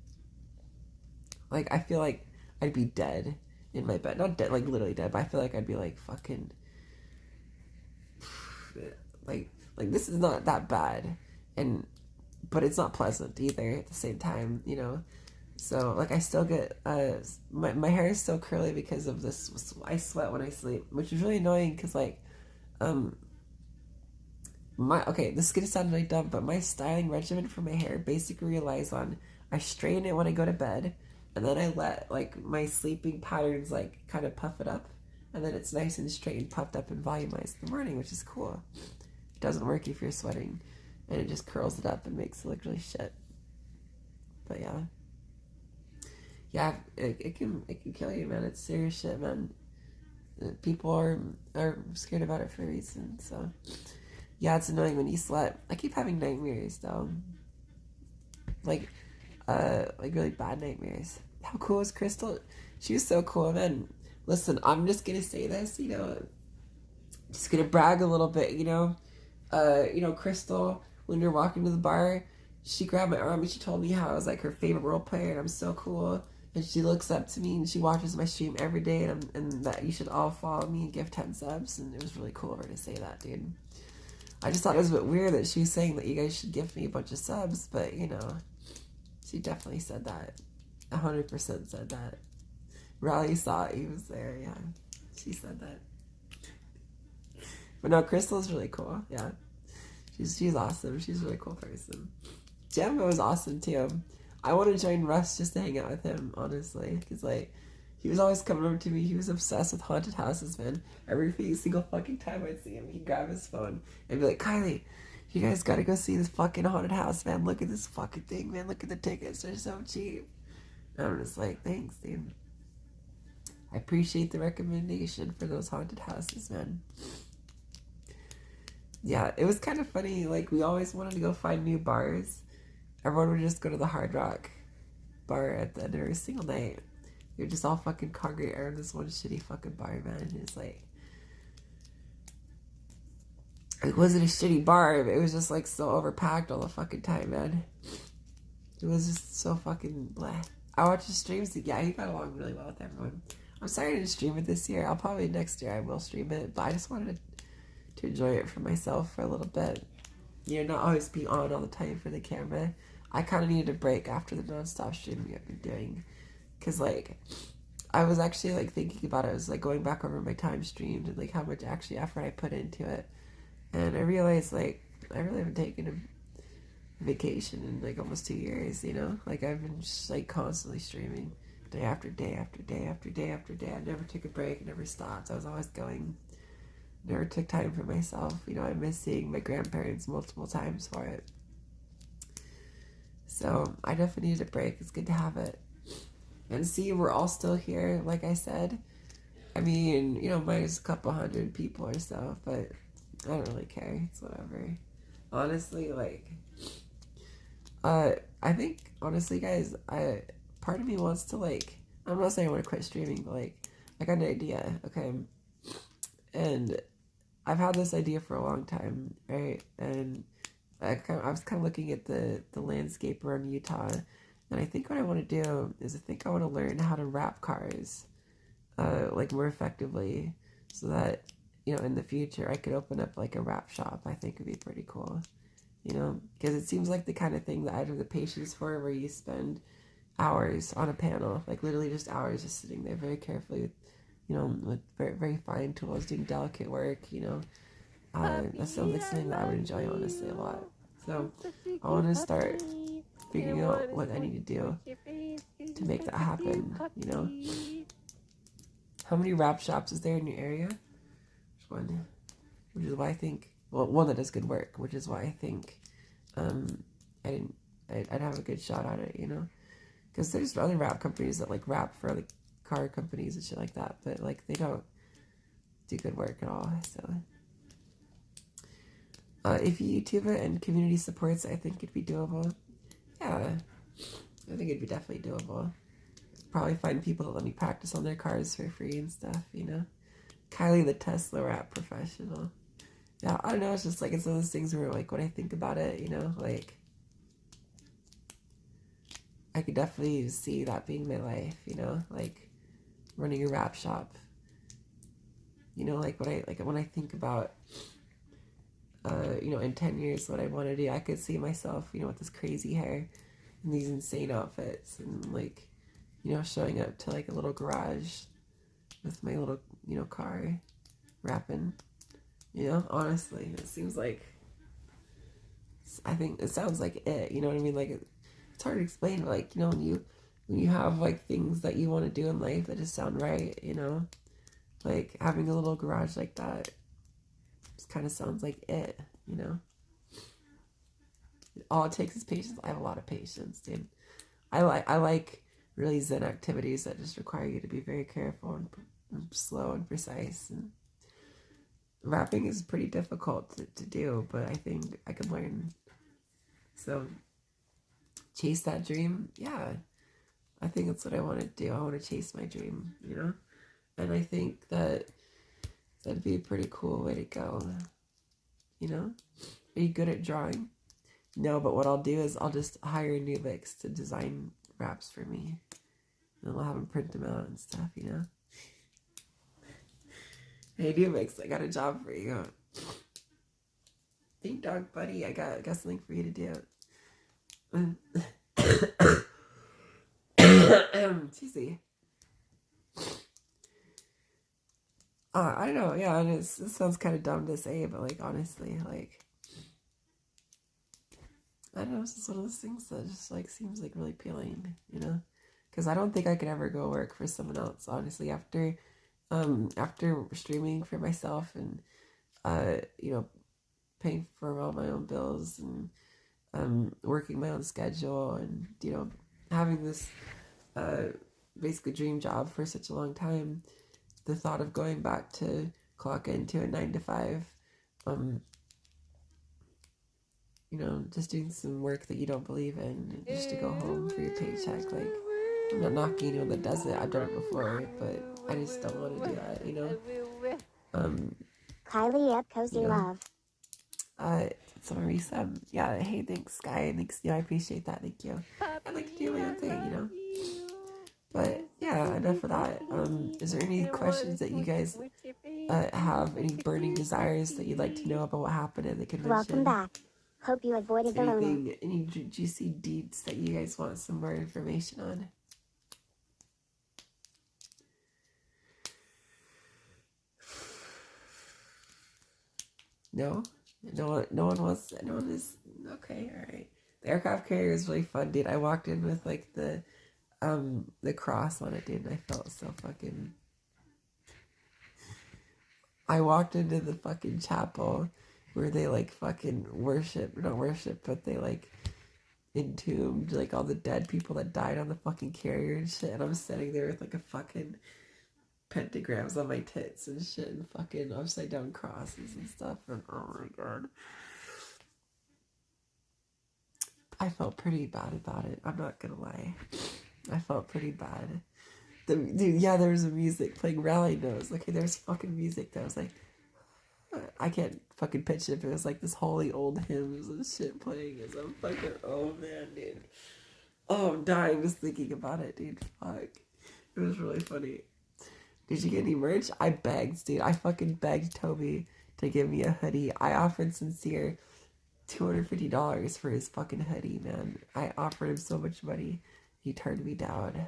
Like, I feel like I'd be dead in my bed. Not dead, like literally dead, but I feel like I'd be like fucking like this is not that bad, but it's not pleasant either at the same time, you know. So like, I still get my hair is still curly because of this. I sweat when I sleep, which is really annoying, because like this is gonna sound really dumb, but my styling regimen for my hair basically relies on, I straighten it when I go to bed, and then I let like my sleeping patterns like kind of puff it up, and then it's nice and straight and puffed up and volumized in the morning, which is cool. It doesn't work if you're sweating. and it just curls it up and makes it look really shit. But yeah, it can kill you, man. It's serious shit, man. People are scared about it for a reason. So yeah, it's annoying when you sweat. I keep having nightmares though, like really bad nightmares. How cool is Crystal? She was so cool, man. Listen, I'm just gonna say this, you know, just gonna brag a little bit, you know. Crystal, when you're walking to the bar, she grabbed my arm and she told me how I was like her favorite role player and I'm so cool. And she looks up to me and she watches my stream every day and that you should all follow me and give 10 subs. And it was really cool of her to say that, dude. I just thought it was a bit weird that she was saying that you guys should give me a bunch of subs, but you know, she definitely said that. 100% said that. Raleigh saw it, he was there, yeah. She said that. But no, Crystal's really cool, yeah. She's awesome. She's a really cool person. Gemma was awesome too. I want to join Russ just to hang out with him, honestly. Because, like, he was always coming over to me. He was obsessed with haunted houses, man. Every single fucking time I'd see him, he'd grab his phone and be like, Kylie, you guys gotta go see this fucking haunted house, man. Look at this fucking thing, man. Look at the tickets. They're so cheap. And I'm just like, thanks, dude. I appreciate the recommendation for those haunted houses, man. Yeah, it was kind of funny. Like, we always wanted to go find new bars. Everyone would just go to the Hard Rock bar at the end of every single night. We would just all fucking congregate around this one shitty fucking bar, man. And it's like, it wasn't a shitty bar, but it was just like so overpacked all the fucking time, man. It was just so fucking bleh. I watched the streams. Yeah, he got along really well with everyone. I'm sorry I didn't stream it this year. I'll probably next year I will stream it, but I just wanted to enjoy it for myself for a little bit. You know, not always be on all the time for the camera. I kind of needed a break after the non-stop streaming I've been doing. Because, like, I was actually, like, thinking about it. I was, like, going back over my time streamed and, like, how much actually effort I put into it. And I realized, like, I really haven't taken a vacation in, like, almost 2 years, you know? Like, I've been just, like, constantly streaming day after day after day after day after day. I never took a break. I never stopped. I was always going. Never took time for myself. You know, I miss seeing my grandparents multiple times for it. So I definitely needed a break. It's good to have it. And see, we're all still here, like I said. I mean, you know, minus a couple hundred people or so, but I don't really care. It's whatever. Honestly, like, I think, honestly, guys, part of me wants to, like, I'm not saying I want to quit streaming, but, like, I got an idea, okay? And I've had this idea for a long time, right? And I was kind of looking at the landscape around Utah, and I think what I want to do is I want to learn how to wrap cars, like, more effectively, so that, you know, in the future I could open up, like, a wrap shop. I think would be pretty cool, you know, because it seems like the kind of thing that I have the patience for, where you spend hours on a panel, like, literally just hours just sitting there very carefully, you know, with very, very fine tools, doing delicate work, you know. That's something that I would enjoy, honestly, a lot. So I want to start figuring out what I need to do to make that happen, you know. How many wrap shops is there in your area? Which one? Which is why I think, well, one that does good work, which is why I think I'd have a good shot at it, you know. Because there's other wrap companies that, like, wrap for, like, car companies and shit like that, but, like, they don't do good work at all. So if you YouTube it and community supports, I think it'd be doable. Yeah, I think it'd be definitely doable. Probably find people that let me practice on their cars for free and stuff, you know. Kylie the Tesla wrap professional. Yeah, I don't know, it's just like, it's one of those things where, like, when I think about it, you know, like, I could definitely see that being my life, you know, like, running a wrap shop. You know, like, when I think about, you know, in 10 years what I want to do, I could see myself, you know, with this crazy hair and these insane outfits and, like, you know, showing up to, like, a little garage with my little, you know, car rapping, you know. Honestly, it seems like, I think it sounds like it, you know what I mean? Like, it's hard to explain, but, like, you know, when you have, like, things that you want to do in life that just sound right, you know, like, having a little garage like that just kind of sounds like it, you know. All it takes is patience. I have a lot of patience, dude. I like really zen activities that just require you to be very careful and slow and precise. And rapping is pretty difficult to do, but I think I can learn. So chase that dream. Yeah, I think that's what I want to do. I want to chase my dream, you know? And I think that'd be a pretty cool way to go, you know? Are you good at drawing? No, but what I'll do is I'll just hire Nubix to design raps for me. And I'll have them print them out and stuff, you know? Hey, Nubix, I got a job for you. Hey, dog buddy, I got something for you to do. Cheesy. I don't know, yeah, and this sounds kind of dumb to say, but like, honestly, like, I don't know, it's just one of those things that just like seems like really appealing, you know? Because I don't think I could ever go work for someone else, honestly, after streaming for myself and, you know, paying for all my own bills and working my own schedule and, you know, having this basically dream job for such a long time. The thought of going back to clock into a 9 to 5, you know, just doing some work that you don't believe in, just to go home for your paycheck. Like, I'm not knocking anyone that does it. I've done it before, but I just don't want to do that, you know. Kylie at Cozy Love. Someone resub. Yeah, hey, thanks, Sky. Thanks, yeah, I appreciate that. Thank you. I'd like to do my own thing, you know. But yeah, enough of that. Is there any questions that you guys have? Any burning desires that you'd like to know about what happened at the convention? Welcome back. Hope you avoided the loner. Any juicy deeds that you guys want some more information on? No? No one wants, no one is, okay, alright. The aircraft carrier is really fun, dude. I walked in with like the cross on it, dude, and I felt so fucking, I walked into the fucking chapel where they like fucking not worship, but they like entombed like all the dead people that died on the fucking carrier and shit, and I'm sitting there with like a fucking pentagrams on my tits and shit and fucking upside down crosses and stuff, and oh my god, I felt pretty bad about it. I'm not gonna lie, I felt pretty bad. Dude, yeah, there was a music playing Rally Nose. Okay, there's fucking music that was like, I can't fucking pitch it if it was like this holy old hymns and shit playing as I'm fucking, oh man, dude. Oh, I'm dying just thinking about it, dude. Fuck. It was really funny. Did you get any merch? I begged, dude. I fucking begged Toby to give me a hoodie. I offered Sincere $250 for his fucking hoodie, man. I offered him so much money. He turned me down.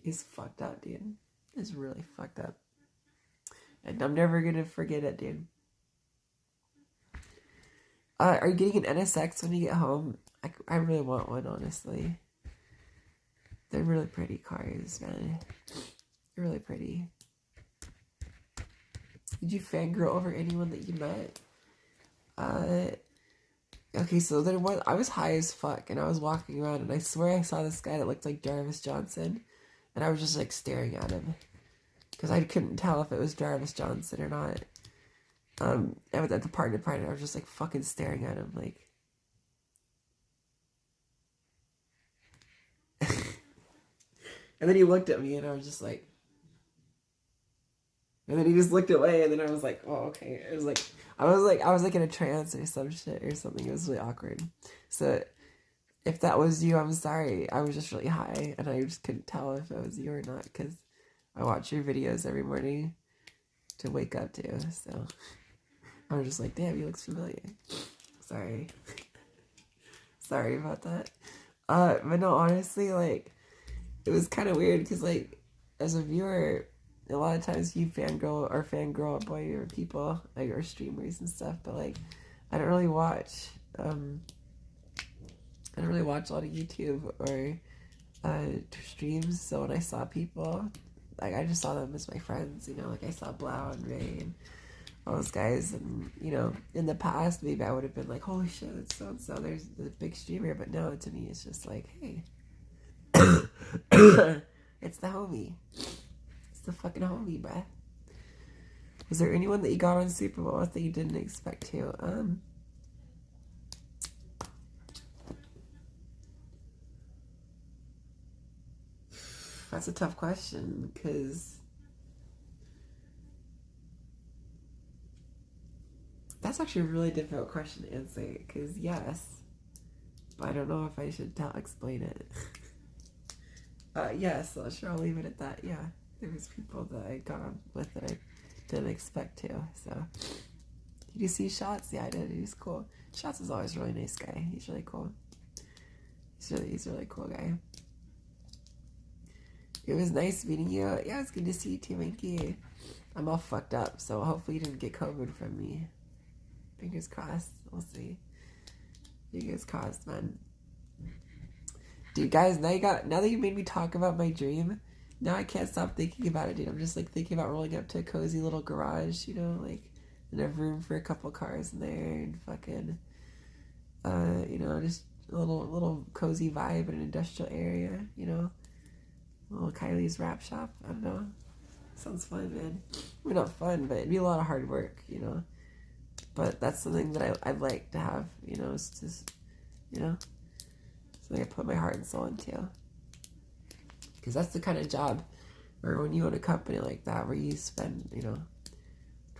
He's fucked up, dude. He's really fucked up. And I'm never gonna forget it, dude. Are you getting an NSX when you get home? I really want one, honestly. They're really pretty cars, man. They're really pretty. Did you fangirl over anyone that you met? Okay, so I was high as fuck, and I was walking around, and I swear I saw this guy that looked like Jarvis Johnson, and I was just like staring at him, because I couldn't tell if it was Jarvis Johnson or not. I was at the party, I was just like fucking staring at him, like. And then he looked at me, and I was just like. And then he just looked away, and then I was like, oh, okay. It was like, I was like in a trance or some shit or something. It was really awkward. So if that was you, I'm sorry. I was just really high, and I just couldn't tell if it was you or not, because I watch your videos every morning to wake up to. So I was just like, damn, he looks familiar. Sorry. Sorry about that. But no, honestly, like, it was kind of weird, because, like, as a viewer, a lot of times you fangirl boy or people, like, or streamers and stuff, but, like, I don't really watch a lot of YouTube or streams, so when I saw people, like, I just saw them as my friends, you know, like, I saw Blau and Ray and all those guys. And, you know, in the past, maybe I would have been like, holy shit, it's so-and-so. There's the big streamer. But no, to me, it's just like, hey. It's the homie. It's the fucking homie, bruh. Was there anyone that you got on Super Bowl that you didn't expect to? That's a tough question, because that's actually a really difficult question to answer, because yes, but I don't know if I should explain it. Yes, so sure, I'll leave it at that. Yeah, there was people that I got on with that I didn't expect to. So, did you see Shots? Yeah, I did. He's cool. Shots is always a really nice guy. He's really cool. He's a really cool guy. It was nice meeting you. Yeah, it's good to see you too, Minky. I'm all fucked up, so hopefully you didn't get COVID from me. Fingers crossed. We'll see. Fingers crossed, man. Dude, guys, now that you made me talk about my dream, now I can't stop thinking about it, dude. I'm just like thinking about rolling up to a cozy little garage, you know, like and have room for a couple cars in there and fucking, you know, just a little cozy vibe in an industrial area, you know. Little Kylie's wrap shop. I don't know. Sounds fun, man. I mean, not fun, but it'd be a lot of hard work, you know. But that's something that I'd like to have, you know. It's just, you know, something I put my heart and soul into. Because that's the kind of job where when you own a company like that, where you spend, you know,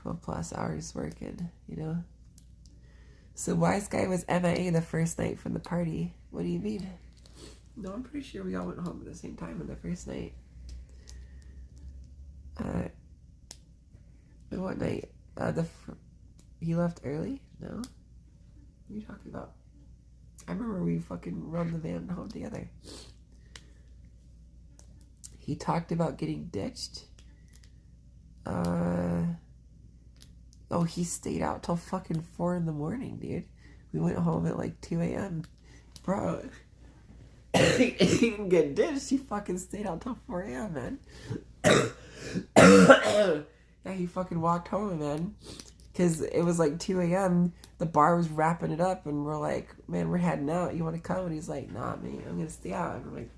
12 plus hours working, you know. So Wise Guy was MIA the first night from the party. What do you mean? No, I'm pretty sure we all went home at the same time on the first night. What night? He left early? No? What are you talking about? I remember we fucking run the van home together. He talked about getting ditched. Oh, he stayed out till fucking 4 in the morning, dude. We went home at like 2 a.m. Bro. He didn't get ditched. He fucking stayed out till 4 a.m., man. Yeah, he fucking walked home, man. Because it was like 2 a.m. The bar was wrapping it up, and we're like, man, we're heading out. You want to come? And he's like, nah, man, I'm going to stay out. And I'm like,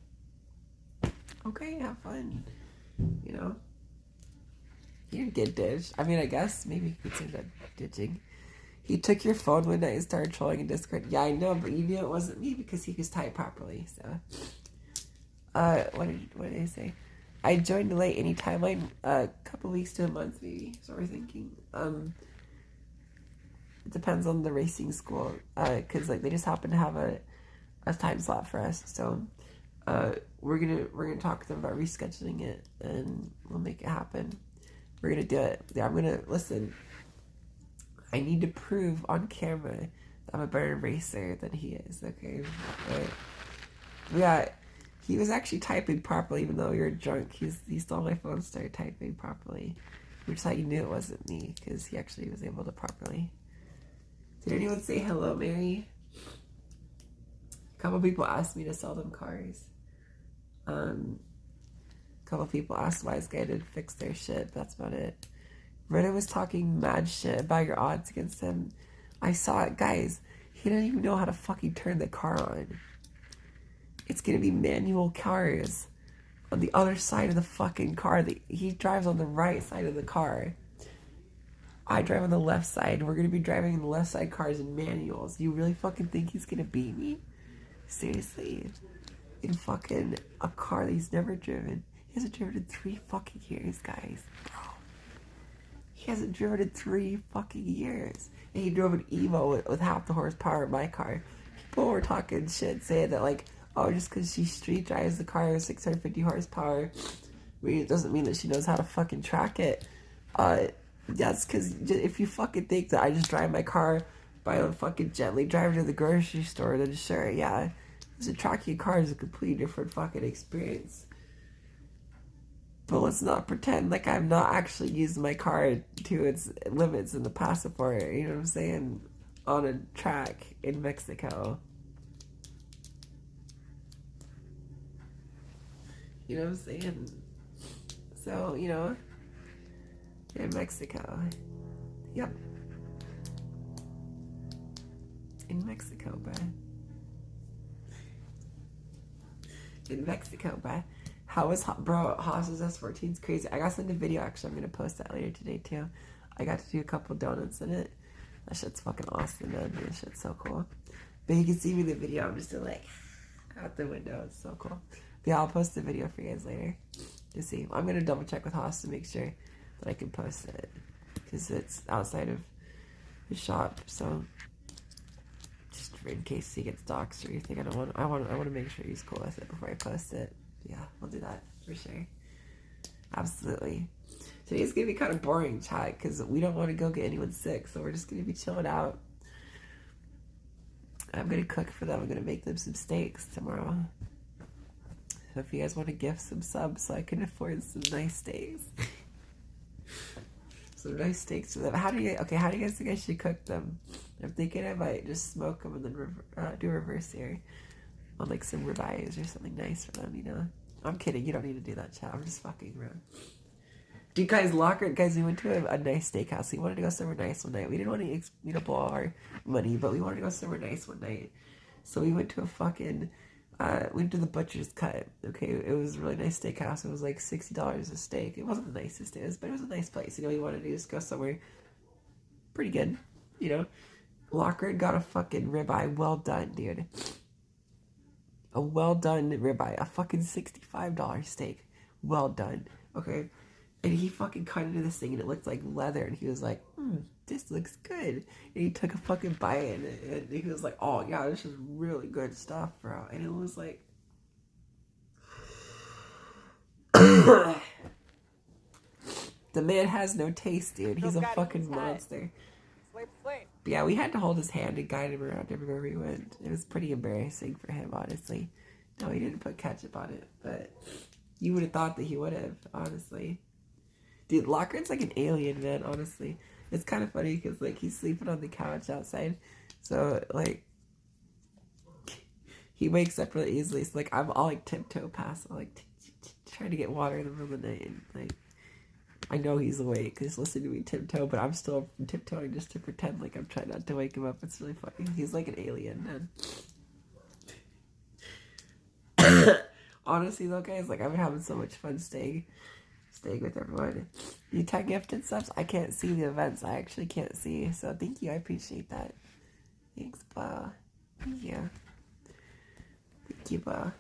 okay, have fun. You know? He didn't get ditched. I mean, I guess maybe he considered ditching. He took your phone one night and started trolling in Discord. Yeah, I know, but you knew it wasn't me because he was typed properly. So, what did I say? I joined late any timeline, a couple weeks to a month maybe. So we're thinking. It depends on the racing school, because like they just happen to have a time slot for us. So, we're gonna talk to them about rescheduling it, and we'll make it happen. We're gonna do it. Yeah, I'm gonna listen. I need to prove on camera that I'm a better racer than he is, okay? Right. Yeah, he was actually typing properly, even though you're drunk. He stole my phone and started typing properly, which is how you knew it wasn't me, because he actually was able to properly. Did anyone say hello, Mary? A couple people asked me to sell them cars. A couple people asked Wise Guy to fix their shit, but that's about it. Reddit was talking mad shit about your odds against him. I saw it, guys. He doesn't even know how to fucking turn the car on. It's gonna be manual cars on the other side of the fucking car. He drives on the right side of the car. I drive on the left side. We're gonna be driving in the left side cars in manuals. You really fucking think he's gonna beat me? Seriously? In fucking a car that he's never driven. He hasn't driven in 3 fucking years, guys. Bro. He hasn't driven in 3 fucking years. And he drove an Evo with half the horsepower of my car. People were talking shit, saying that like, oh, just because she street drives the car with 650 horsepower, it doesn't mean that she knows how to fucking track it. That's because if you fucking think that I just drive my car by a fucking gently driving to the grocery store, then sure, yeah. Because tracking a car is a completely different fucking experience. But let's not pretend like I'm not actually using my car to its limits in the pacifier, you know what I'm saying? On a track in Mexico. You know what I'm saying? So, you know, in Mexico, Yep. In Mexico, bruh. In Mexico, bruh. How was bro? Haas's S14's crazy. I got to send a video. Actually, I'm gonna post that later today too. I got to do a couple donuts in it. That shit's fucking awesome, man. That shit's so cool. But you can see me in the video. I'm just like out the window. It's so cool. But yeah, I'll post the video for you guys later to see. I'm gonna double check with Haas to make sure that I can post it because it's outside of his shop. So just in case he gets doxxed or anything, I want to make sure he's cool with it before I post it. Yeah, we'll do that for sure. Absolutely. Today's gonna be kind of boring, chat, because we don't want to go get anyone sick, so we're just gonna be chilling out. I'm gonna cook for them. I'm gonna make them some steaks tomorrow. So if you guys want to gift some subs, so I can afford some nice steaks, some nice steaks for them. How do you guys think I should cook them? I'm thinking I might just smoke them and then do reverse here on like some ribeyes or something nice for them, you know? I'm kidding. You don't need to do that, chat. I'm just fucking around. Dude, guys, Lockhart, guys, we went to a nice steakhouse. We wanted to go somewhere nice one night. We didn't want to blow all our money, but we wanted to go somewhere nice one night. So we went to a fucking, went to the Butcher's Cut. Okay, it was a really nice steakhouse. It was like $60 a steak. It wasn't the nicest it was, but it was a nice place. You know, we wanted to just go somewhere pretty good, you know? Lockhart got a fucking ribeye. Well done, dude. A well done ribeye. A fucking $65 steak. Well done. Okay? And he fucking cut into this thing and it looked like leather. And he was like, this looks good. And he took a fucking bite and he was like, oh, yeah, this is really good stuff, bro. And it was like... The man has no taste, dude. He's a fucking monster. But yeah, we had to hold his hand and guide him around everywhere we went. It was pretty embarrassing for him, honestly. No, he didn't put ketchup on it, but you would have thought that he would have, honestly. Dude, Lockhart's like an alien, man, honestly. It's kind of funny because, like, he's sleeping on the couch outside. So, like, he wakes up really easily. So, like, I'm all, like, tiptoe past him, like, trying to get water in the middle of the night. And, like, I know he's awake because listening to me tiptoe, but I'm still tiptoeing just to pretend like I'm trying not to wake him up. It's really funny. He's like an alien, man. Honestly, though, guys, like, I'm having so much fun staying with everyone. You tech gifted subs? I can't see the events. I actually can't see. So thank you. I appreciate that. Thanks, Bo. Thank you. Thank you, Bo.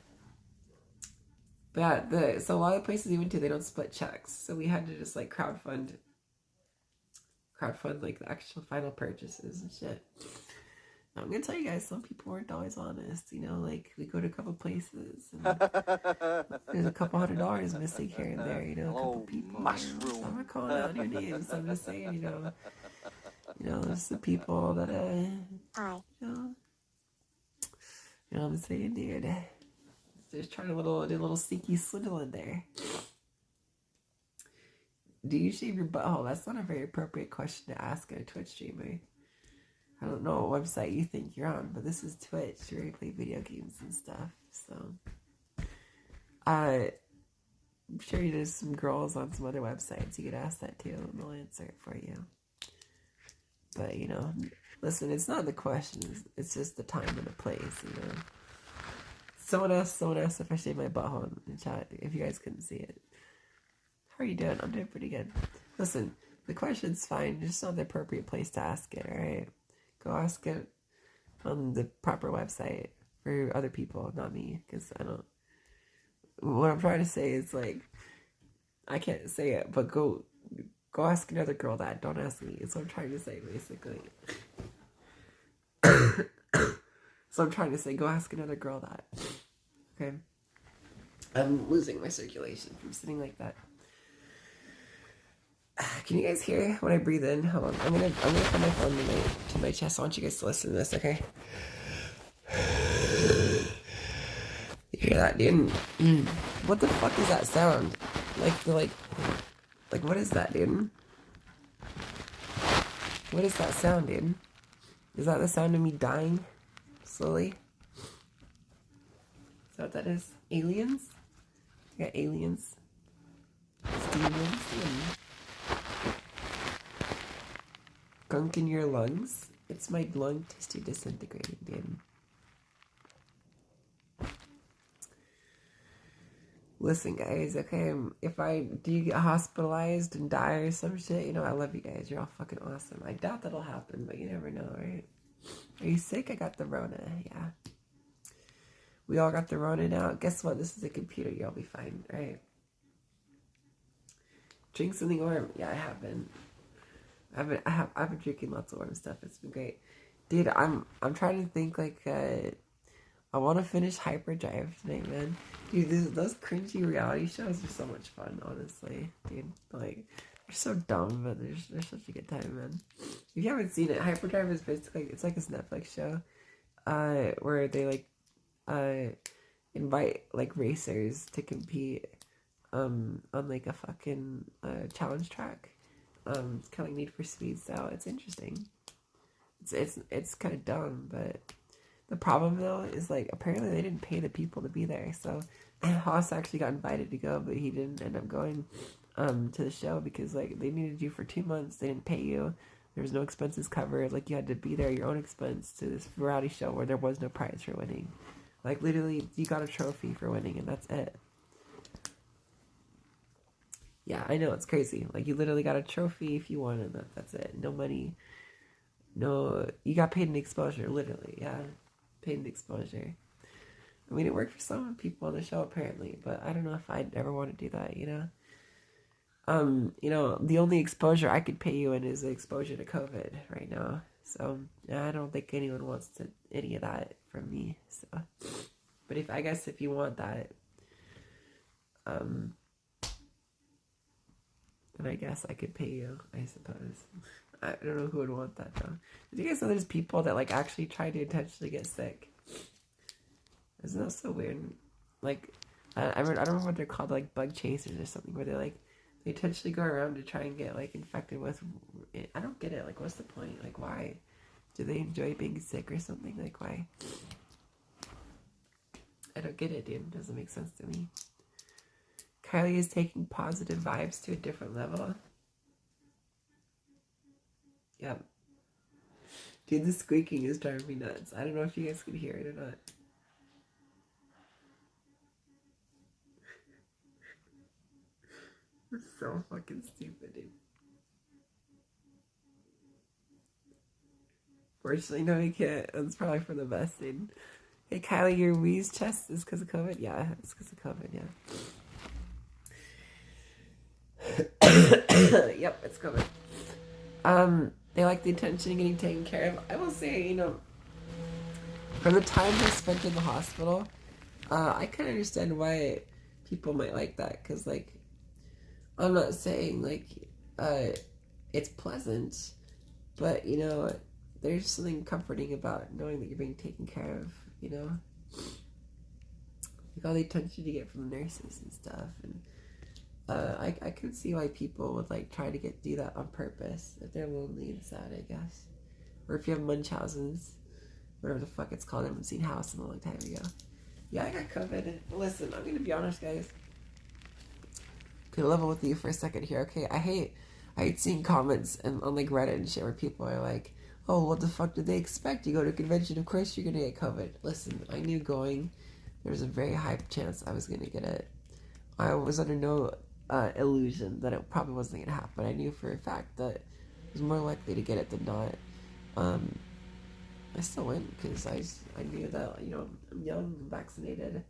But yeah, so a lot of places we went to, they don't split checks. So we had to just like crowdfund like the actual final purchases and shit. I'm gonna tell you guys, some people weren't always honest, you know, like we go to a couple places and there's a couple $100 missing here and there, you know, a couple people. So I'm not calling out your names. I'm just saying, you know, there's some people that Hi. you know what I'm saying, dude. Just trying to do a little sneaky swindle in there. Do you shave your butthole? That's not a very appropriate question to ask a Twitch streamer. I don't know what website you think you're on, but this is Twitch where you play video games and stuff. So, I'm sure there's some girls on some other websites. You could ask that too, and they'll answer it for you. But, you know, listen, it's not the question. It's just the time and the place, you know. Someone asked if I shaved my butthole in the chat, if you guys couldn't see it. How are you doing? I'm doing pretty good. Listen, the question's fine. It's just not the appropriate place to ask it, alright? Go ask it on the proper website for other people, not me, because I don't... What I'm trying to say is, like, I can't say it, but go ask another girl that. Don't ask me. That's what I'm trying to say, basically. So I'm trying to say, go ask another girl that. Okay? I'm losing my circulation from sitting like that. Can you guys hear when I breathe in? Hold on. I'm gonna put my phone to my chest. I want you guys to listen to this, okay? You hear that, dude? What the fuck is that sound? Like, what is that, dude? What is that sound, dude? Is that the sound of me dying? Slowly? Is that what that is? Aliens? I got aliens. Demons. skunk in your lungs? It's my lung tissue disintegrating, dude. Listen, guys, okay, if I do get hospitalized and die or some shit, you know, I love you guys. You're all fucking awesome. I doubt that'll happen, but you never know, right? Are you sick? I got the Rona, yeah. We all got the Rona now. Guess what? This is a computer. You'll be fine, right? Drink something warm. Yeah, I have been. I've been drinking lots of warm stuff. It's been great. Dude, I'm trying to think, like, I want to finish Hyperdrive tonight, man. Dude, those cringy reality shows are so much fun, honestly. Dude, like, they're so dumb, but they're such a good time, man. If you haven't seen it, Hyperdrive is basically, it's like this Netflix show, where they, like, invite, like, racers to compete, on, like, a fucking, challenge track. It's kind of like Need for Speed style. It's interesting. It's kind of dumb, but the problem though is, like, apparently they didn't pay the people to be there. So Haas actually got invited to go, but he didn't end up going to the show because, like, they needed you for 2 months. They didn't pay you. There was no expenses covered. Like, you had to be there your own expense to this variety show where there was no prize for winning. Like, literally, you got a trophy for winning, and that's it. Yeah, I know, it's crazy. Like, you literally got a trophy if you won, and that's it. No money. No, you got paid in exposure, literally, yeah. Paid in exposure. I mean, it worked for some people on the show, apparently, but I don't know if I'd ever want to do that, you know? You know, the only exposure I could pay you in is the exposure to COVID right now. So, I don't think anyone wants any of that from me, so. But I guess if you want that, then I guess I could pay you, I suppose. I don't know who would want that, though. Do you guys know there's people that, like, actually try to intentionally get sick? Isn't that so weird? Like, I don't remember what they're called, like, bug chasers or something, where they intentionally go around to try and get, like, infected with... I don't get it. Like, what's the point? Like, why? Do they enjoy being sick or something? Like, why? I don't get it, dude. It doesn't make sense to me. Kylie is taking positive vibes to a different level. Yep. Dude, the squeaking is driving me nuts. I don't know if you guys can hear it or not. It's so fucking stupid, dude. Fortunately, no, you can't. That's probably for the best, dude. Hey, Kylie, your wheeze chest is because of COVID? Yeah, it's because of COVID, yeah. Yep, it's COVID. They like the attention and getting taken care of. I will say, you know, from the time I spent in the hospital, I can understand why people might like that. Because, like, I'm not saying, like, it's pleasant, but, you know, there's something comforting about knowing that you're being taken care of, you know? Like, all the attention you get from the nurses and stuff, and I could see why people would, like, try to do that on purpose if they're lonely and sad, I guess. Or if you have Munchausen's, whatever the fuck it's called. I haven't seen House in a long time ago. Yeah, I got COVID. Listen, I'm gonna be honest, guys. Gonna level with you for a second here, okay? I hate seeing comments on, like, Reddit and shit where people are like, oh, what the fuck did they expect? You go to a convention, of course you're gonna get COVID. Listen, I knew going, there was a very high chance I was gonna get it. I was under no illusion that it probably wasn't gonna happen. I knew for a fact that I was more likely to get it than not. I still went because I knew that, you know, I'm young, I'm vaccinated.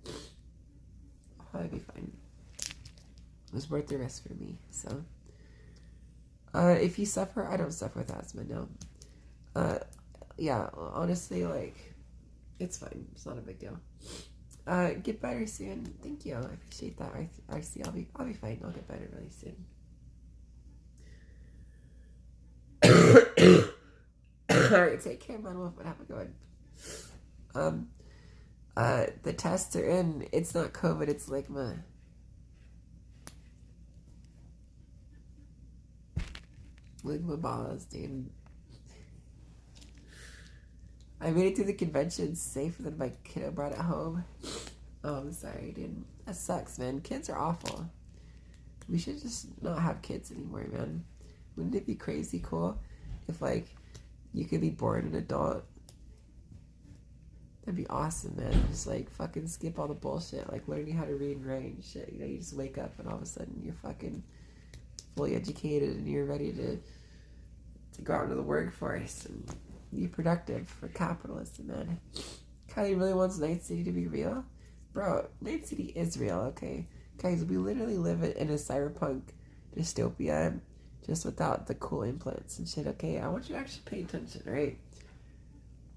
I'll probably be fine. It was worth the risk for me, so. If you suffer, I don't suffer with asthma, no. Yeah, honestly, like, it's fine. It's not a big deal. Get better soon. Thank you. I appreciate that. I see. I'll be fine. I'll get better really soon. Alright, take care, man. Wolf, but have a good one. The tests are in. It's not COVID, it's Ligma. Ligma balls, dude. I made it to the convention safer than my kiddo brought it home. Oh, I'm sorry, dude. That sucks, man. Kids are awful. We should just not have kids anymore, man. Wouldn't it be crazy cool if like you could be born an adult, that'd be awesome, man. Just like fucking skip all the bullshit, like learning how to read and write and shit. You know, you just wake up and all of a sudden you're fucking fully educated and you're ready to go out into the workforce and be productive for capitalism, man. Kylie really wants Night City to be real? Bro, Night City is real, okay? Guys, we literally live in a cyberpunk dystopia just without the cool implants and shit, okay? I want you to actually pay attention, right?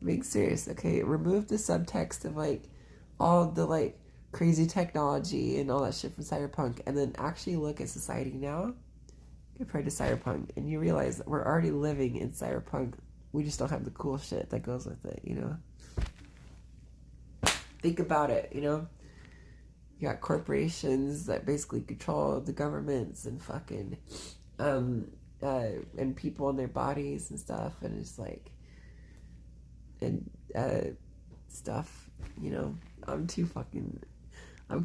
Being serious, okay? Remove the subtext of like all the like crazy technology and all that shit from cyberpunk and then actually look at society now compared to cyberpunk and you realize that we're already living in cyberpunk. We just don't have the cool shit that goes with it, you know? Think about it, you know? You got corporations that basically control the governments and fucking and people in their bodies and stuff, and it's like and stuff, you know. I'm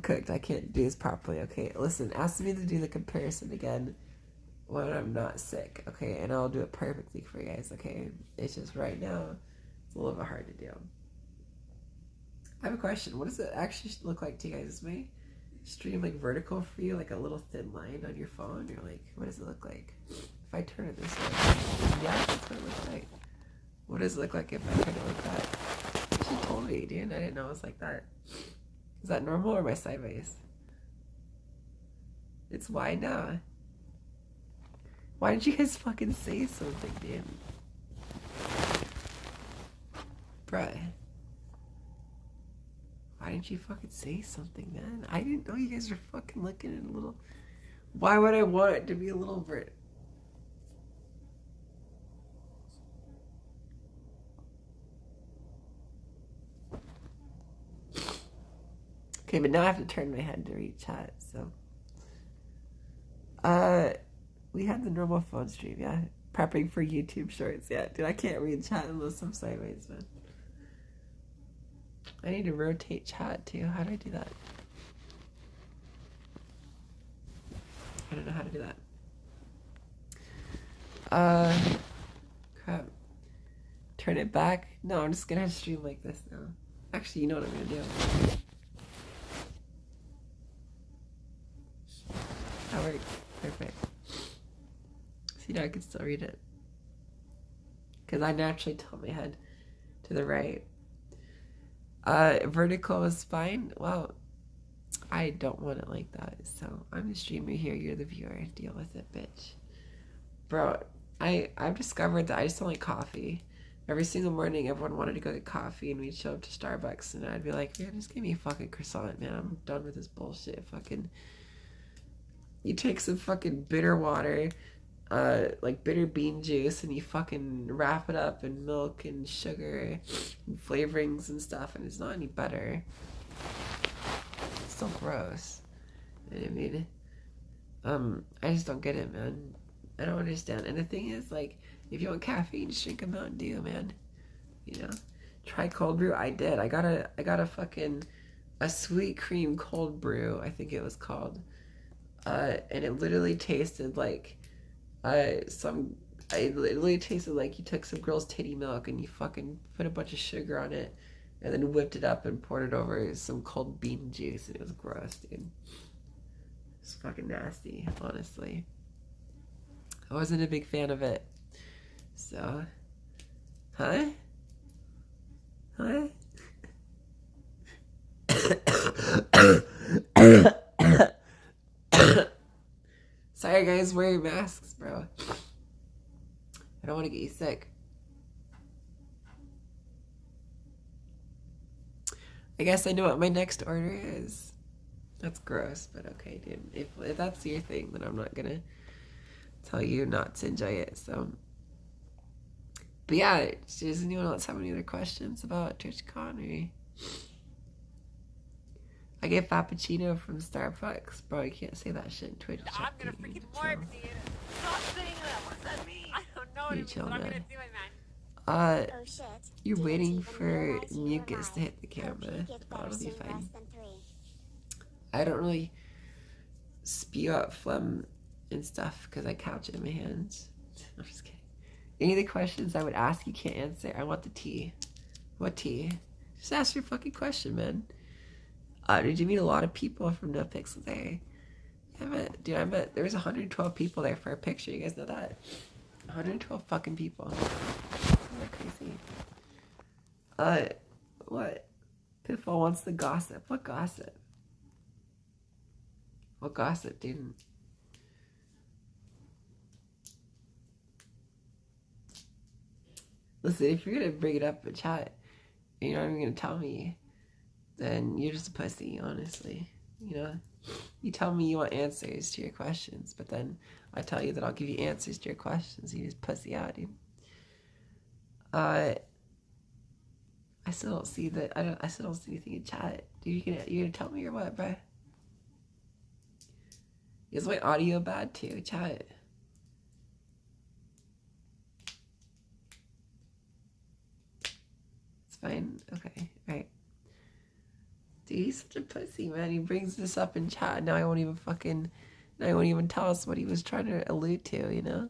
cooked. I can't do this properly. Okay, listen, ask me to do the comparison again when I'm not sick, okay, and I'll do it perfectly for you guys, okay? It's just right now it's a little bit hard to do. I have a question. What does it actually look like to you guys? Is my stream like vertical for you, like a little thin line on your phone? You're like, what does it look like? If I turn it this way, yeah, that's what it looks like. What does it look like if I turn it like that? She told me, dude. I didn't know it was like that. Is that normal or am I sideways? It's wide now. Why didn't you guys fucking say something, dude? Bruh. Why didn't you fucking say something, man? I didn't know you guys were fucking looking at a little... Why would I want it to be a little bit... Okay, but now I have to turn my head to read chat, so... We had the normal phone stream, yeah. Prepping for YouTube shorts, yeah. Dude, I can't read chat unless I'm sideways, man. I need to rotate chat too. How do I do that? I don't know how to do that. Crap. Turn it back? No, I'm just gonna stream like this now. Actually, you know what I'm gonna do. That works. Perfect. See, now I can still read it. Because I naturally tilt my head to the right. Vertical is fine. Well, I don't want it like that. So I'm the streamer here. You're the viewer. Deal with it, bitch. Bro, I've discovered that I just don't like coffee. Every single morning, everyone wanted to go get coffee, and we'd show up to Starbucks, and I'd be like, man, just give me a fucking croissant, man. I'm done with this bullshit. Fucking, you take some fucking bitter water, like bitter bean juice, and you fucking wrap it up in milk and sugar and flavorings and stuff, and it's not any better. It's still gross. You know what I mean? I just don't get it, man. I don't understand. And the thing is, like, if you want caffeine, just drink a Mountain Dew, man. You know? Try cold brew. I did. I got a fucking a sweet cream cold brew, I think it was called. And it literally tasted like it literally tasted like you took some girl's titty milk and you fucking put a bunch of sugar on it and then whipped it up and poured it over some cold bean juice, and it was gross, dude. It's fucking nasty, honestly. I wasn't a big fan of it. So, huh? Sorry guys, wear your masks, bro. I don't want to get you sick. I guess I know what my next order is. That's gross, but okay, dude. If that's your thing, then I'm not gonna tell you not to enjoy it, so. But yeah, does anyone else have any other questions about TwitchCon? Or... I get Frappuccino from Starbucks. Bro, you can't say that shit in Twitch. I'm gonna freaking work, dude. Stop saying that. What does that mean? I don't know what it means, but I'm gonna do it, man. Oh shit. You're Do you waiting even for realize you mucus to alive? hit the Hope camera. you get better That'll be soon, fine. less than 3. I don't really spew out phlegm and stuff because I couch it in my hands. I'm just kidding. Any of the questions I would ask you can't answer. I want the tea. What tea? Just ask your fucking question, man. Did you meet a lot of people from No Pixel Day? I met, there was 112 people there for a picture. You guys know that? 112 fucking people. Isn't that crazy? What? Pitfall wants the gossip. What gossip? What gossip, dude? Listen, if you're gonna bring it up in chat, and you're not even gonna tell me, then you're just a pussy, honestly. You know? You tell me you want answers to your questions, but then I tell you that I'll give you answers to your questions. You just pussy out, dude. I still don't see that. I still don't see anything in chat. Dude, you gonna tell me or what, bruh? Is my audio bad too, chat? It's fine. Okay, right. Dude, he's such a pussy, man. He brings this up in chat. Now he won't even tell us what he was trying to allude to, you know?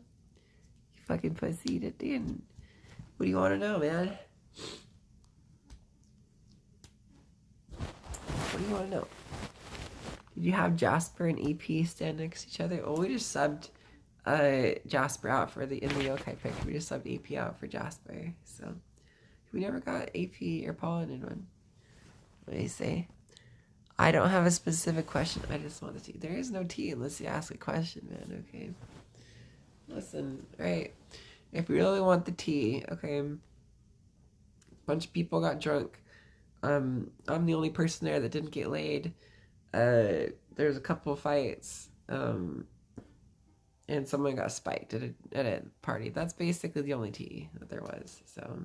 You fucking pussy, dude. What do you want to know, man? What do you want to know? Did you have Jasper and EP stand next to each other? Oh, we just subbed Jasper out in the yokai pick. We just subbed EP out for Jasper. So we never got AP or Pollen in one. What do you say? I don't have a specific question. I just want the tea. There is no tea unless you ask a question, man. Okay. Listen, right? If you really want the tea, okay. A bunch of people got drunk. I'm the only person there that didn't get laid. There's a couple of fights. And someone got spiked at a party. That's basically the only tea that there was. So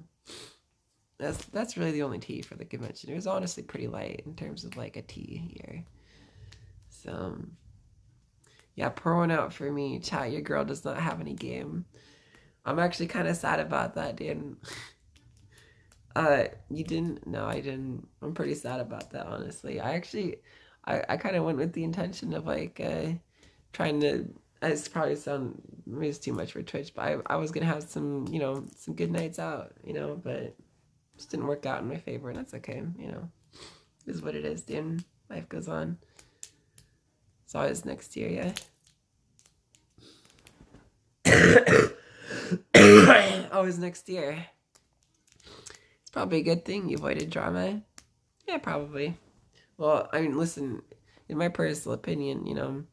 that's really the only tea for the convention. It was honestly pretty light in terms of like a tea here. So yeah, pour one out for me. Chat, your girl does not have any game. I'm actually kind of sad about that, dude. You didn't? No, I didn't. I'm pretty sad about that, honestly. I kind of went with the intention of like trying to. It's probably maybe it's too much for Twitch, but I was gonna have some, you know, some good nights out, you know, but just didn't work out in my favor, and that's okay, you know. It is what it is, dude. Life goes on. It's always next year, yeah. Always next year. It's probably a good thing you avoided drama. Yeah, probably. Well, I mean, listen, in my personal opinion, you know,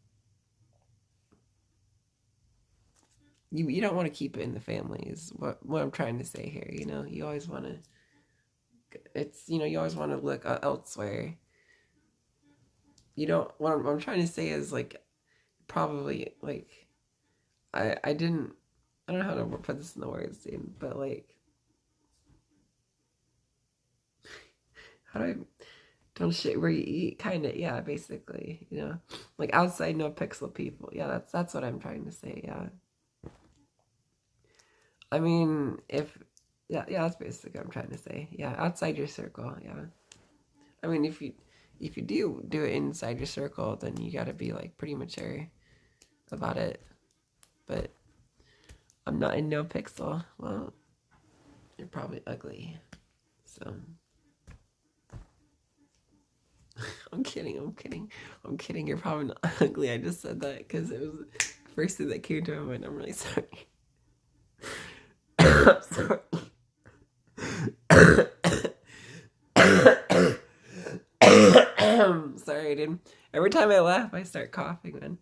you don't want to keep it in the family is what I'm trying to say here, you know. You always want to, you always want to look elsewhere. You don't, what I'm trying to say is, like, probably, like, I don't know how to put this in the words, dude, but, like, how do I, don't shit where you eat, kind of, yeah, basically, you know, like, outside no pixel people, yeah, that's what I'm trying to say, yeah. I mean, yeah, that's basically what I'm trying to say, yeah, outside your circle, yeah. I mean, if you do it inside your circle, then you gotta be, like, pretty mature about it, but I'm not in no pixel. Well, you're probably ugly, so. I'm kidding, you're probably not ugly. I just said that because it was the first thing that came to my mind. I'm really sorry. I'm sorry. Sorry, dude. Every time I laugh, I start coughing, man.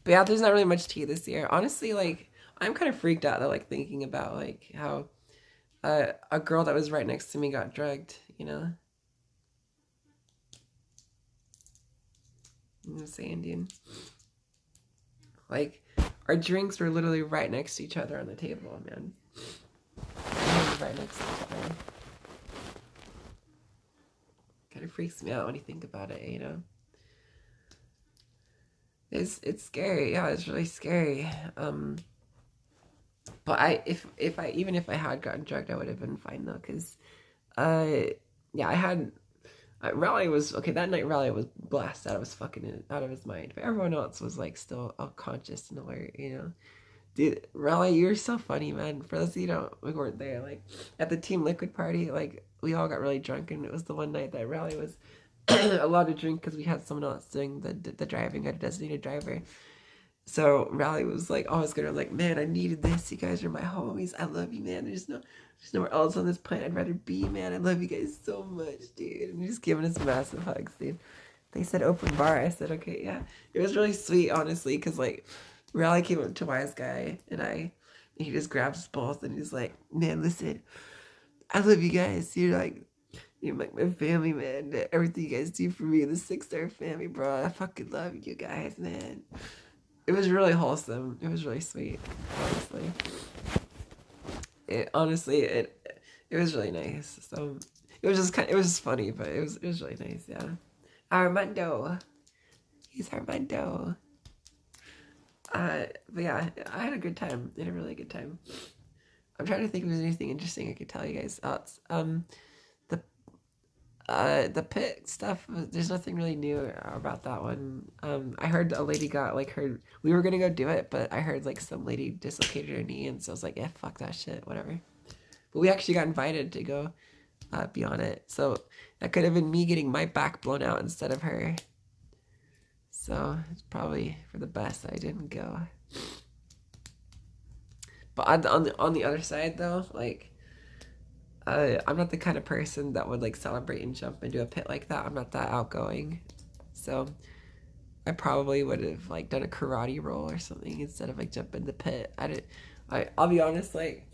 But yeah, there's not really much tea this year. Honestly, like, I'm kind of freaked out, though, like, thinking about, like, how a girl that was right next to me got drugged, you know? You know what I'm saying, dude? Like, our drinks were literally right next to each other on the table, man. Right next to each other. Kind of freaks me out when you think about it, you know? It's scary, yeah, it's really scary. But even if I had gotten drugged, I would have been fine though, because yeah, Raleigh was okay that night. Raleigh was blasted out of his mind, but everyone else was like still conscious and alert, you know. Dude, Raleigh, you're so funny, man. For those of you who don't, we weren't there. Like, at the Team Liquid party, like, we all got really drunk, and it was the one night that Raleigh was allowed to drink because we had someone else doing the driving, a designated driver. So Raleigh was like, always good. I'm like, man, I needed this. You guys are my homies. I love you, man. There's nowhere else on this planet I'd rather be, man. I love you guys so much, dude. And just giving us massive hugs, dude. They said open bar. I said, okay, yeah. It was really sweet, honestly, because, like, Raleigh came up to Wise Guy, and he just grabs us both, and he's like, man, listen, I love you guys. You're like my family, man. Everything you guys do for me, the 6-star family, bro. I fucking love you guys, man. It was really wholesome. It was really sweet, honestly. It was really nice. So it was just funny, but it was really nice, yeah. Armando. He's Armando. But yeah, I had a good time. I had a really good time. I'm trying to think if there's anything interesting I could tell you guys else. The pit stuff, there's nothing really new about that one. I heard a lady got, like, we were gonna go do it, but I heard, like, some lady dislocated her knee, and so I was like, yeah, fuck that shit, whatever. But we actually got invited to go be on it, so that could have been me getting my back blown out instead of her. So it's probably for the best that I didn't go. But on the other side, though, like, I'm not the kind of person that would, like, celebrate and jump into a pit like that. I'm not that outgoing. So I probably would have, like, done a karate roll or something instead of, like, jump in the pit. I'll be honest, like,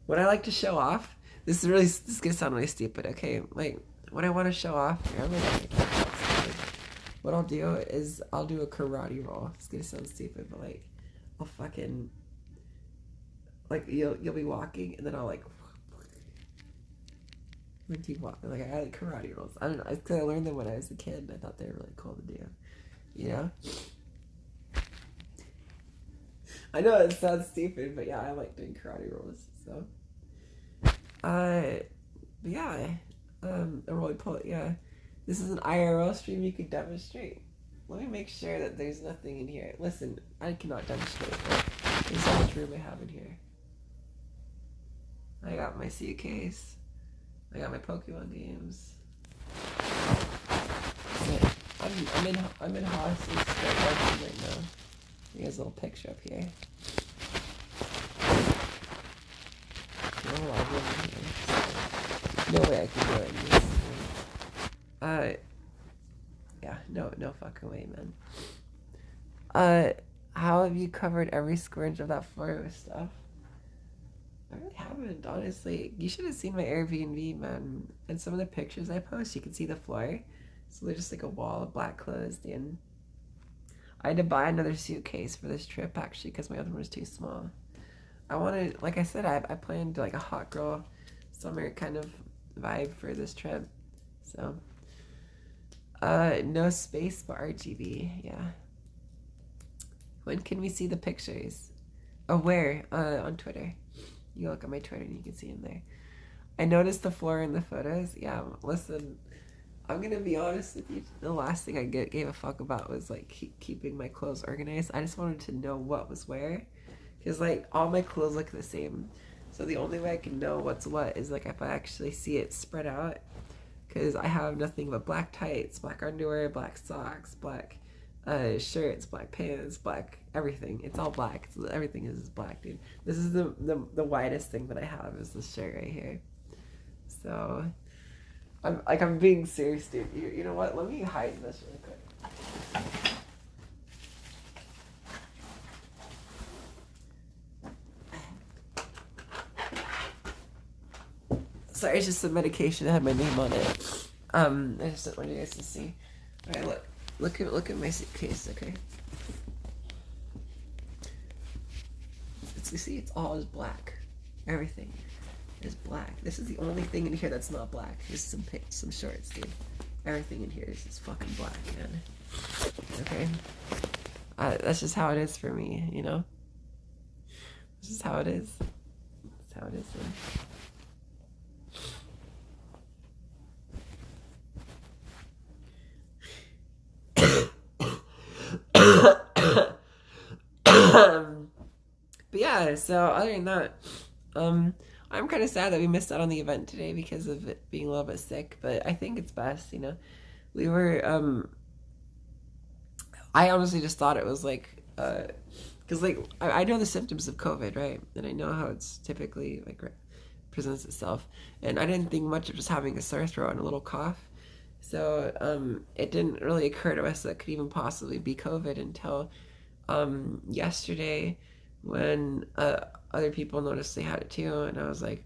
when I like to show off, this is gonna sound really stupid, okay? Like, when I want to show off, what I'll do is I'll do a karate roll. It's gonna sound stupid, but, like, I'll fucking, like, you'll be walking, and then I'll, like, keep walking. Like, I like karate rolls. I don't know. It's because I learned them when I was a kid, and I thought they were really cool to do. You know? I know it sounds stupid, but yeah, I like doing karate rolls. So, yeah, a roly poly. Yeah, this is an IRL stream. You could demonstrate. Let me make sure that there's nothing in here. Listen, I cannot demonstrate, but there's so much room I have in here. I got my suitcase. I got my Pokemon games. I'm in Hoss's right now. He has a little picture up here. No way I can do it in this. Yeah, no fucking way, man. How have you covered every square inch of that floor with stuff? I really haven't, honestly. You should have seen my Airbnb, man. And some of the pictures I post, you can see the floor. So there's just like a wall of black clothes, and I had to buy another suitcase for this trip, actually, because my other one was too small. I wanted, like I said, I planned like a hot girl summer kind of vibe for this trip. So, no space but RGB, yeah. When can we see the pictures? Oh, where? On Twitter. You look at my Twitter and you can see them there. I noticed the floor in the photos. Yeah, listen, I'm gonna be honest with you. The last thing I gave a fuck about was, like, keeping my clothes organized. I just wanted to know what was where. Because, like, all my clothes look the same. So the only way I can know what's what is, like, if I actually see it spread out. Because I have nothing but black tights, black underwear, black socks, black shirts, black pants, black everything. It's all black. Everything is black, dude. This is the widest thing that I have is this shirt right here. So, I'm being serious, dude. You know what? Let me hide this really quick. Sorry, it's just some medication that had my name on it. I just don't want you guys to see. All right, look at my suitcase, okay? You see, it's all just black. Everything is black. This is the only thing in here that's not black. Here's some shorts, dude. Everything in here is just fucking black, man. Okay? That's just how it is for me, you know? This is how it is. That's how it is, man. But yeah, so other than that, I'm kind of sad that we missed out on the event today because of it being a little bit sick, but I think it's best, you know. We were, I honestly just thought it was like, because like, I know the symptoms of COVID, right? And I know how it's typically like presents itself. And I didn't think much of just having a sore throat and a little cough. So it didn't really occur to us that it could even possibly be COVID until yesterday when other people noticed they had it too. And I was like,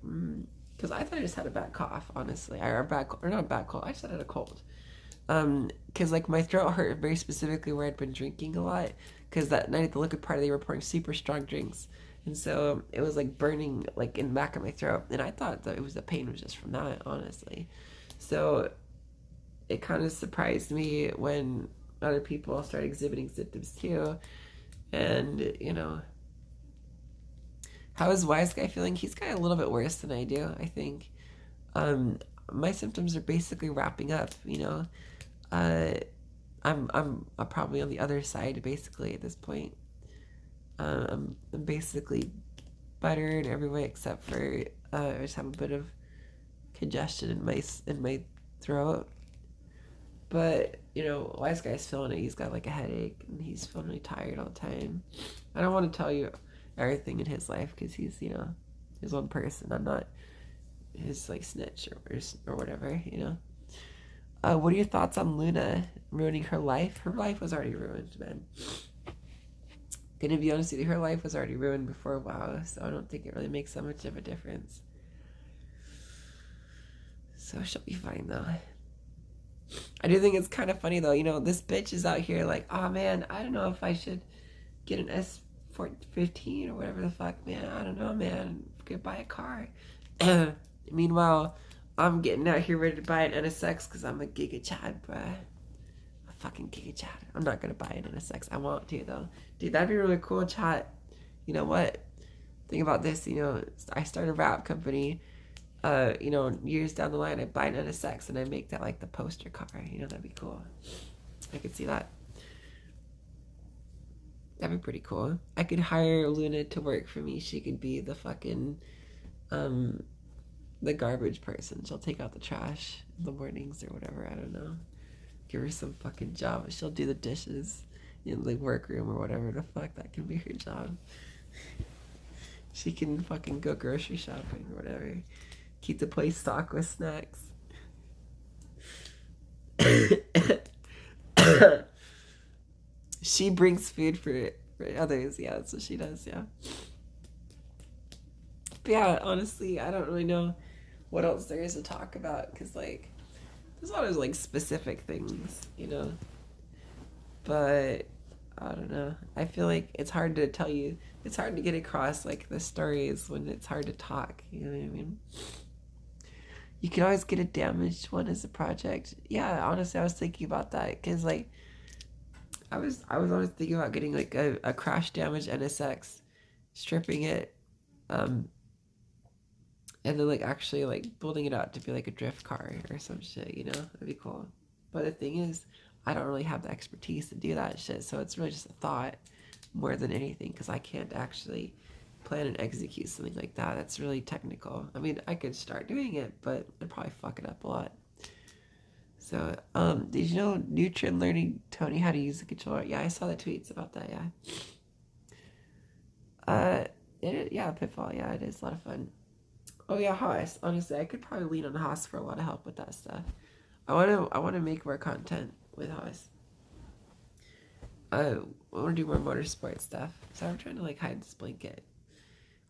because I thought I just had a bad cough, honestly. Or not a bad cold, I just had a cold. Because like my throat hurt very specifically where I'd been drinking a lot, because that night at the liquid party they were pouring super strong drinks, and so it was like burning like in the back of my throat, and I thought that it was the pain was just from that, honestly. So it kind of surprised me when other people started exhibiting symptoms too. And you know, how is Wise Guy feeling? He's got a little bit worse than I do, I think. My symptoms are basically wrapping up, you know. I'm probably on the other side basically at this point. I'm basically buttered every way except for I just have a bit of congestion in my throat. But you know, Wise Guy's feeling it. He's got like a headache and he's feeling really tired all the time. I don't want to tell you everything in his life because he's, you know, his own person. I'm not his like snitch or whatever, you know. What are your thoughts on Luna ruining her life? Her life was already ruined, man. Gonna be honest with you, her life was already ruined before WoW, so I don't think it really makes that much of a difference. So she'll be fine though. I do think it's kind of funny though, you know, this bitch is out here like, oh man, I don't know if I should get an S15 or whatever the fuck, man. I don't know, man. Could buy a car. Meanwhile, I'm getting out here ready to buy an NSX because I'm a Giga Chad, bruh. A fucking Giga Chad. I'm not gonna buy an NSX. I want to though. Dude, that'd be really cool, chat. You know what? Think about this, you know, I start a rap company, you know, years down the line, I buy an NSX and I make that like the poster car. You know, that'd be cool. I could see that. That'd be pretty cool. I could hire Luna to work for me. She could be the fucking, the garbage person. She'll take out the trash in the mornings or whatever. I don't know. Give her some fucking job. She'll do the dishes in the workroom or whatever the fuck. That can be her job. She can fucking go grocery shopping or whatever. Keep the place stocked with snacks. She brings food for others. Yeah, that's what she does. Yeah. But yeah, honestly, I don't really know what else there is to talk about because, like, there's a lot of, like, specific things, you know. But, I don't know. I feel like it's hard to tell you. It's hard to get across, like, the stories when it's hard to talk. You know what I mean? You can always get a damaged one as a project. Yeah, honestly, I was thinking about that because, like, I was always thinking about getting, like, a crash damaged NSX, stripping it, and then, like, actually, like, building it out to be, like, a drift car or some shit, you know? That'd be cool. But the thing is, I don't really have the expertise to do that shit, so it's really just a thought more than anything, because I can't actually plan and execute something like that. That's really technical. I mean, I could start doing it, but I'd probably fuck it up a lot. So, did you know Neutron learning Tony how to use the controller? Yeah, I saw the tweets about that, yeah. Yeah, Pitfall, yeah, it is a lot of fun. Oh yeah, Haas. Honestly, I could probably lean on Haas for a lot of help with that stuff. I wanna make more content with Haas. I wanna do more motorsport stuff. So I'm trying to like hide this blanket.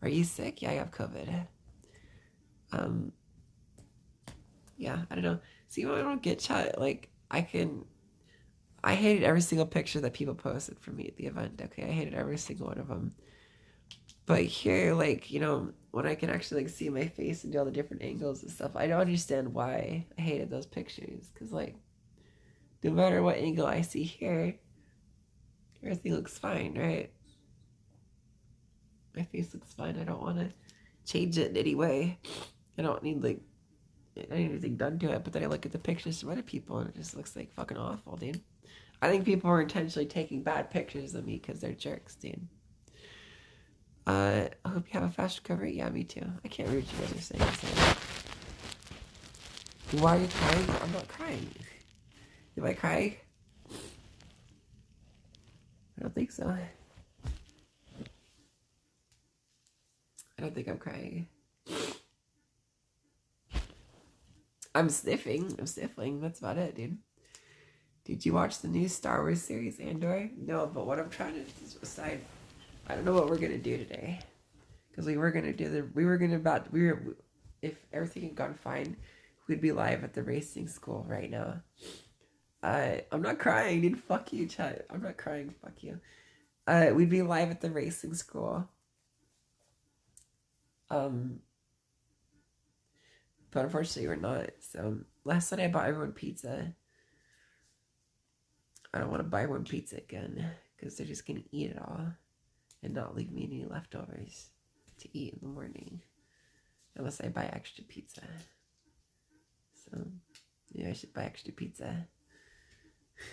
Are you sick? Yeah, I have COVID. Yeah, I don't know. See, I don't get chat. Like, I hated every single picture that people posted for me at the event. Okay, I hated every single one of them. But here, like, you know, when I can actually like see my face and do all the different angles and stuff, I don't understand why I hated those pictures. Because, like, no matter what angle I see here, everything looks fine, right? My face looks fine. I don't want to change it in any way. I don't need, like, anything done to it. But then I look at the pictures from other people and it just looks like fucking awful, dude. I think people are intentionally taking bad pictures of me because they're jerks, dude. I hope you have a fast recovery. Yeah, me too. I can't read what you guys are saying. So. Why are you crying? I'm not crying. Am I crying? I don't think so. I don't think I'm crying. I'm sniffing. I'm sniffling. That's about it, dude. Did you watch the new Star Wars series, Andor? No, but what I'm trying to decide, I don't know what we're gonna do today, because we were gonna do if everything had gone fine, we'd be live at the racing school right now. I'm not crying, dude. Fuck you, chat. I'm not crying. Fuck you. We'd be live at the racing school. But unfortunately we're not. So last night I bought everyone pizza. I don't want to buy everyone pizza again, because they're just gonna eat it all and not leave me any leftovers to eat in the morning, unless I buy extra pizza. So yeah, I should buy extra pizza.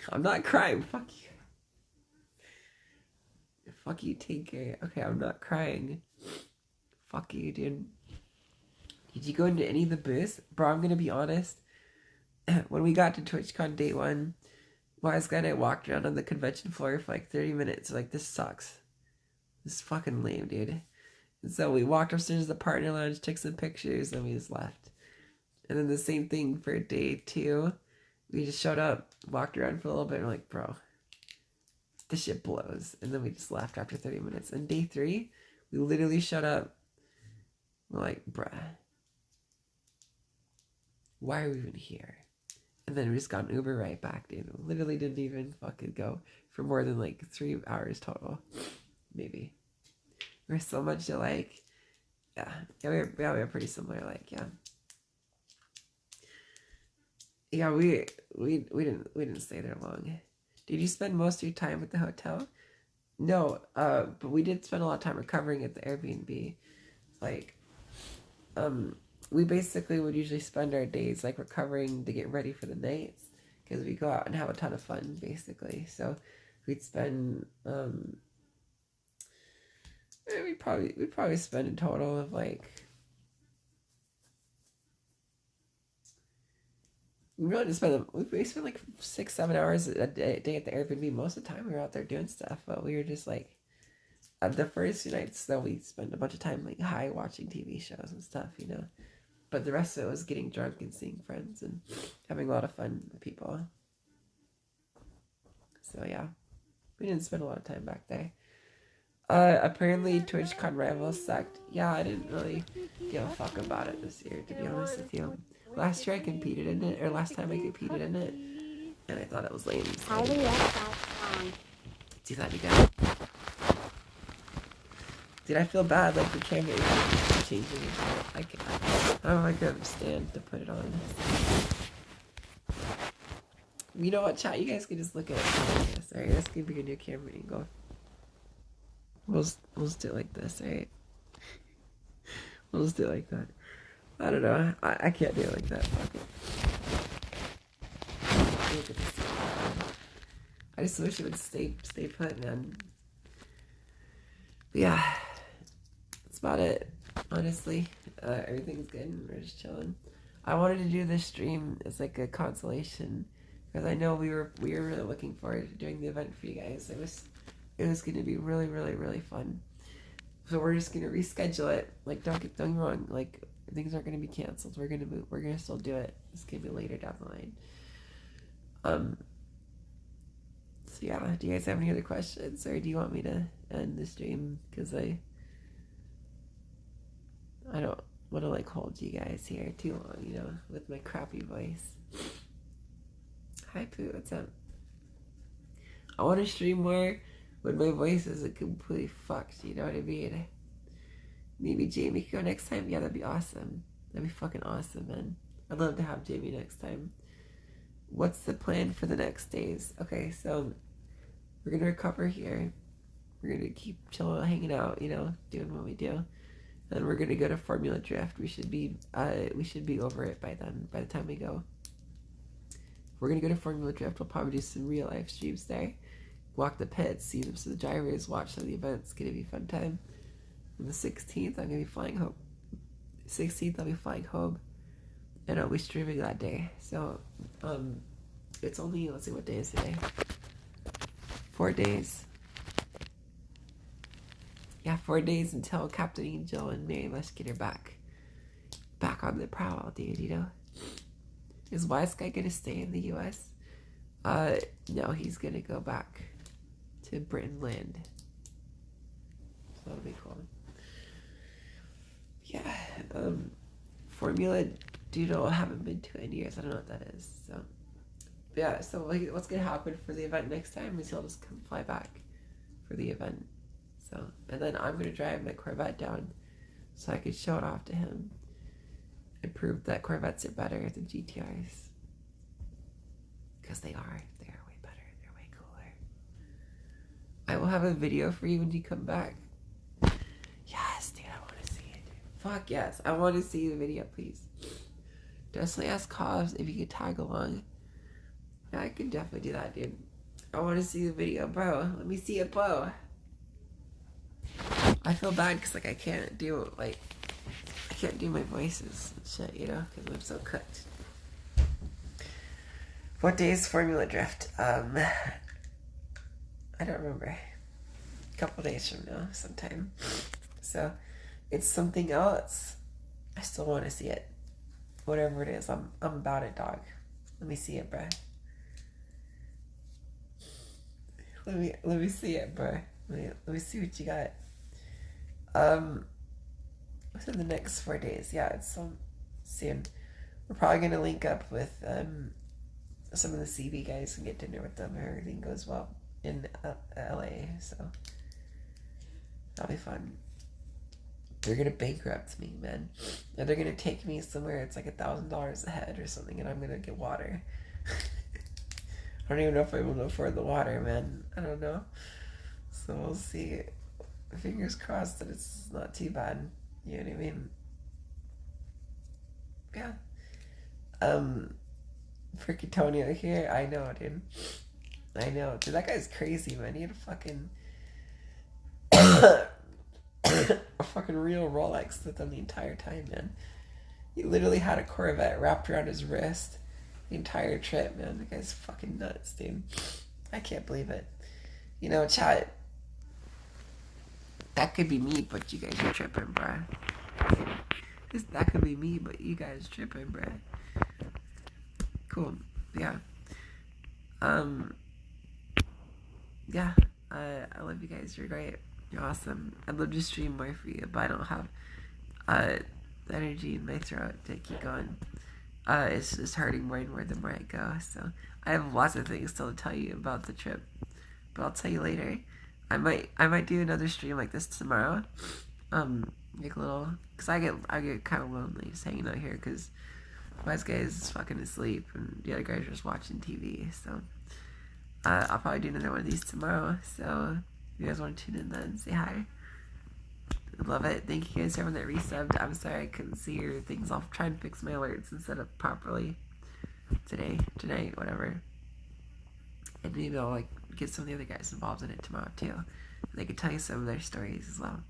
I'm not crying. Fuck you. Fuck you, Tinker. Okay, I'm not crying. Fuck you, dude. Did you go into any of the booths? Bro, I'm gonna be honest. When we got to TwitchCon day 1, Wise Guy and I walked around on the convention floor for like 30 minutes. Like, this sucks. This is fucking lame, dude. And so we walked upstairs to the partner lounge, took some pictures, and we just left. And then the same thing for day 2. We just showed up, walked around for a little bit, and we're like, bro, this shit blows. And then we just left after 30 minutes. And day 3, we literally showed up. We're like, bruh, why are we even here? And then we just got an Uber right back, dude. We literally didn't even fucking go for more than like 3 hours total. Maybe. We're so much alike. Yeah, we're pretty similar, like, yeah. Yeah, we didn't stay there long. Did you spend most of your time at the hotel? No, but we did spend a lot of time recovering at the Airbnb. Like, we basically would usually spend our days like recovering to get ready for the nights, because we go out and have a ton of fun, basically. So we'd spend we'd probably spend a total of like, we spent like 6-7 hours a day at the Airbnb. Most of the time we were out there doing stuff, but we were just like, the first few nights though, we spent a bunch of time like high watching TV shows and stuff, you know. But the rest of it was getting drunk and seeing friends and having a lot of fun with people. So yeah, we didn't spend a lot of time back there. Apparently TwitchCon Rivals sucked. Yeah, I didn't really give a fuck about it this year, to be honest with you. Last year I competed in it, or last time I competed in it, and I thought it was lame. So. See that again? Dude, I feel bad, like the camera is changing. I don't know, I can understand to put it on. You know what, chat? You guys can just look at it. Sorry, this could be a new camera angle. We'll just do it like this, alright? We'll just do it like that. I don't know. I can't do it like that. Fuck it. Look at this. I just wish it would stay put, man. But yeah, that's about it. Honestly, everything's good. We're just chilling. I wanted to do this stream as like a consolation, because I know we were really looking forward to doing the event for you guys. It was going to be really, really, really fun. So we're just going to reschedule it. Like, don't get me wrong. Like, things aren't going to be canceled. We're going to move. We're going to still do it. It's going to be later down the line. So yeah, do you guys have any other questions, or do you want me to end the stream? Because I don't want to like hold you guys here too long, you know, with my crappy voice. Hi Pooh, what's up? I want to stream more when my voice isn't completely fucked, you know what I mean? Maybe Jamie could go next time. Yeah, that'd be awesome. That'd be fucking awesome, man. I'd love to have Jamie next time. What's the plan for the next days? Okay, so we're gonna recover here. We're gonna keep chilling, hanging out, you know, doing what we do. Then we're gonna go to Formula Drift. We should be over it by then. By the time we go, we're gonna go to Formula Drift. We'll probably do some real life streams there. Walk the pits, see them, so the drivers, watch some of the events. It's gonna be a fun time. On the 16th, I'm gonna be flying home. 16th, I'll be flying home, and I'll be streaming that day. So, it's only, let's see, what day is today? 4 days. Yeah, 4 days until Captain Angel and Mary Musk are back on the prowl, dude. You know, is Wise Guy gonna stay in the U.S.? No, he's gonna go back to Britain land. So that'll be cool. Yeah, Formula Doodle, I haven't been to it in years. I don't know what that is. So, yeah, so like, what's gonna happen for the event next time is he'll just come fly back for the event. So, and then I'm gonna drive my Corvette down so I could show it off to him and prove that Corvettes are better than GTRs. Because they are way better. They're way cooler. I will have a video for you when you come back. Yes, dude, I want to see it. Fuck yes, I want to see the video, please. Definitely ask Cos if you could tag along. Yeah, I could definitely do that, dude. I want to see the video, bro. Let me see it, bro. I feel bad because like I can't do my voices and shit, you know, because I'm so cooked. What day is Formula Drift? I don't remember. A couple days from now, sometime. So, it's something else. I still want to see it. Whatever it is, I'm about it, dog. Let me see it, bruh. Let me see it, bruh. Let me see what you got. Within the next 4 days, yeah, it's soon. We're probably gonna link up with some of the CB guys and get dinner with them if everything goes well in LA. So that'll be fun. They're gonna bankrupt me, man. And they're gonna take me somewhere it's like $1,000 a head or something, and I'm gonna get water. I don't even know if I'm able to afford the water, man. I don't know. So we'll see. Fingers crossed that it's not too bad. You know what I mean? Yeah. Freaking Tonio here. I know, dude. I know. Dude, that guy's crazy, man. He had a fucking a fucking real Rolex with him the entire time, man. He literally had a Corvette wrapped around his wrist the entire trip, man. The guy's fucking nuts, dude. I can't believe it. You know, chat. That could be me, but you guys are tripping, bruh. That could be me, but you guys tripping, bruh. Cool. Yeah. Yeah. I love you guys. You're great. You're awesome. I'd love to stream more for you, but I don't have the energy in my throat to keep going. It's just hurting more and more the more I go. So I have lots of things still to tell you about the trip, but I'll tell you later. I might do another stream like this tomorrow. Like a little, cause I get kind of lonely just hanging out here, cause Wise Guy is fucking asleep and the other guys are just watching TV. So I'll probably do another one of these tomorrow. So if you guys want to tune in then, say hi. Love it. Thank you guys everyone that resubbed. I'm sorry I couldn't see your things. I'll try and fix my alerts and set up properly tonight, whatever. And maybe I'll like get some of the other guys involved in it tomorrow too. And they can tell you some of their stories as well.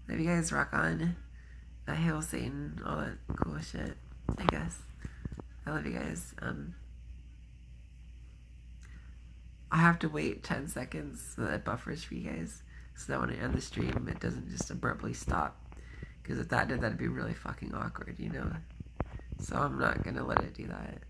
Love you guys, rock on. Hail Satan, all that cool shit, I guess. I love you guys. I have to wait 10 seconds so that it buffers for you guys, so that when I end the stream, it doesn't just abruptly stop. Because if that did, that'd be really fucking awkward, you know? So I'm not gonna let it do that.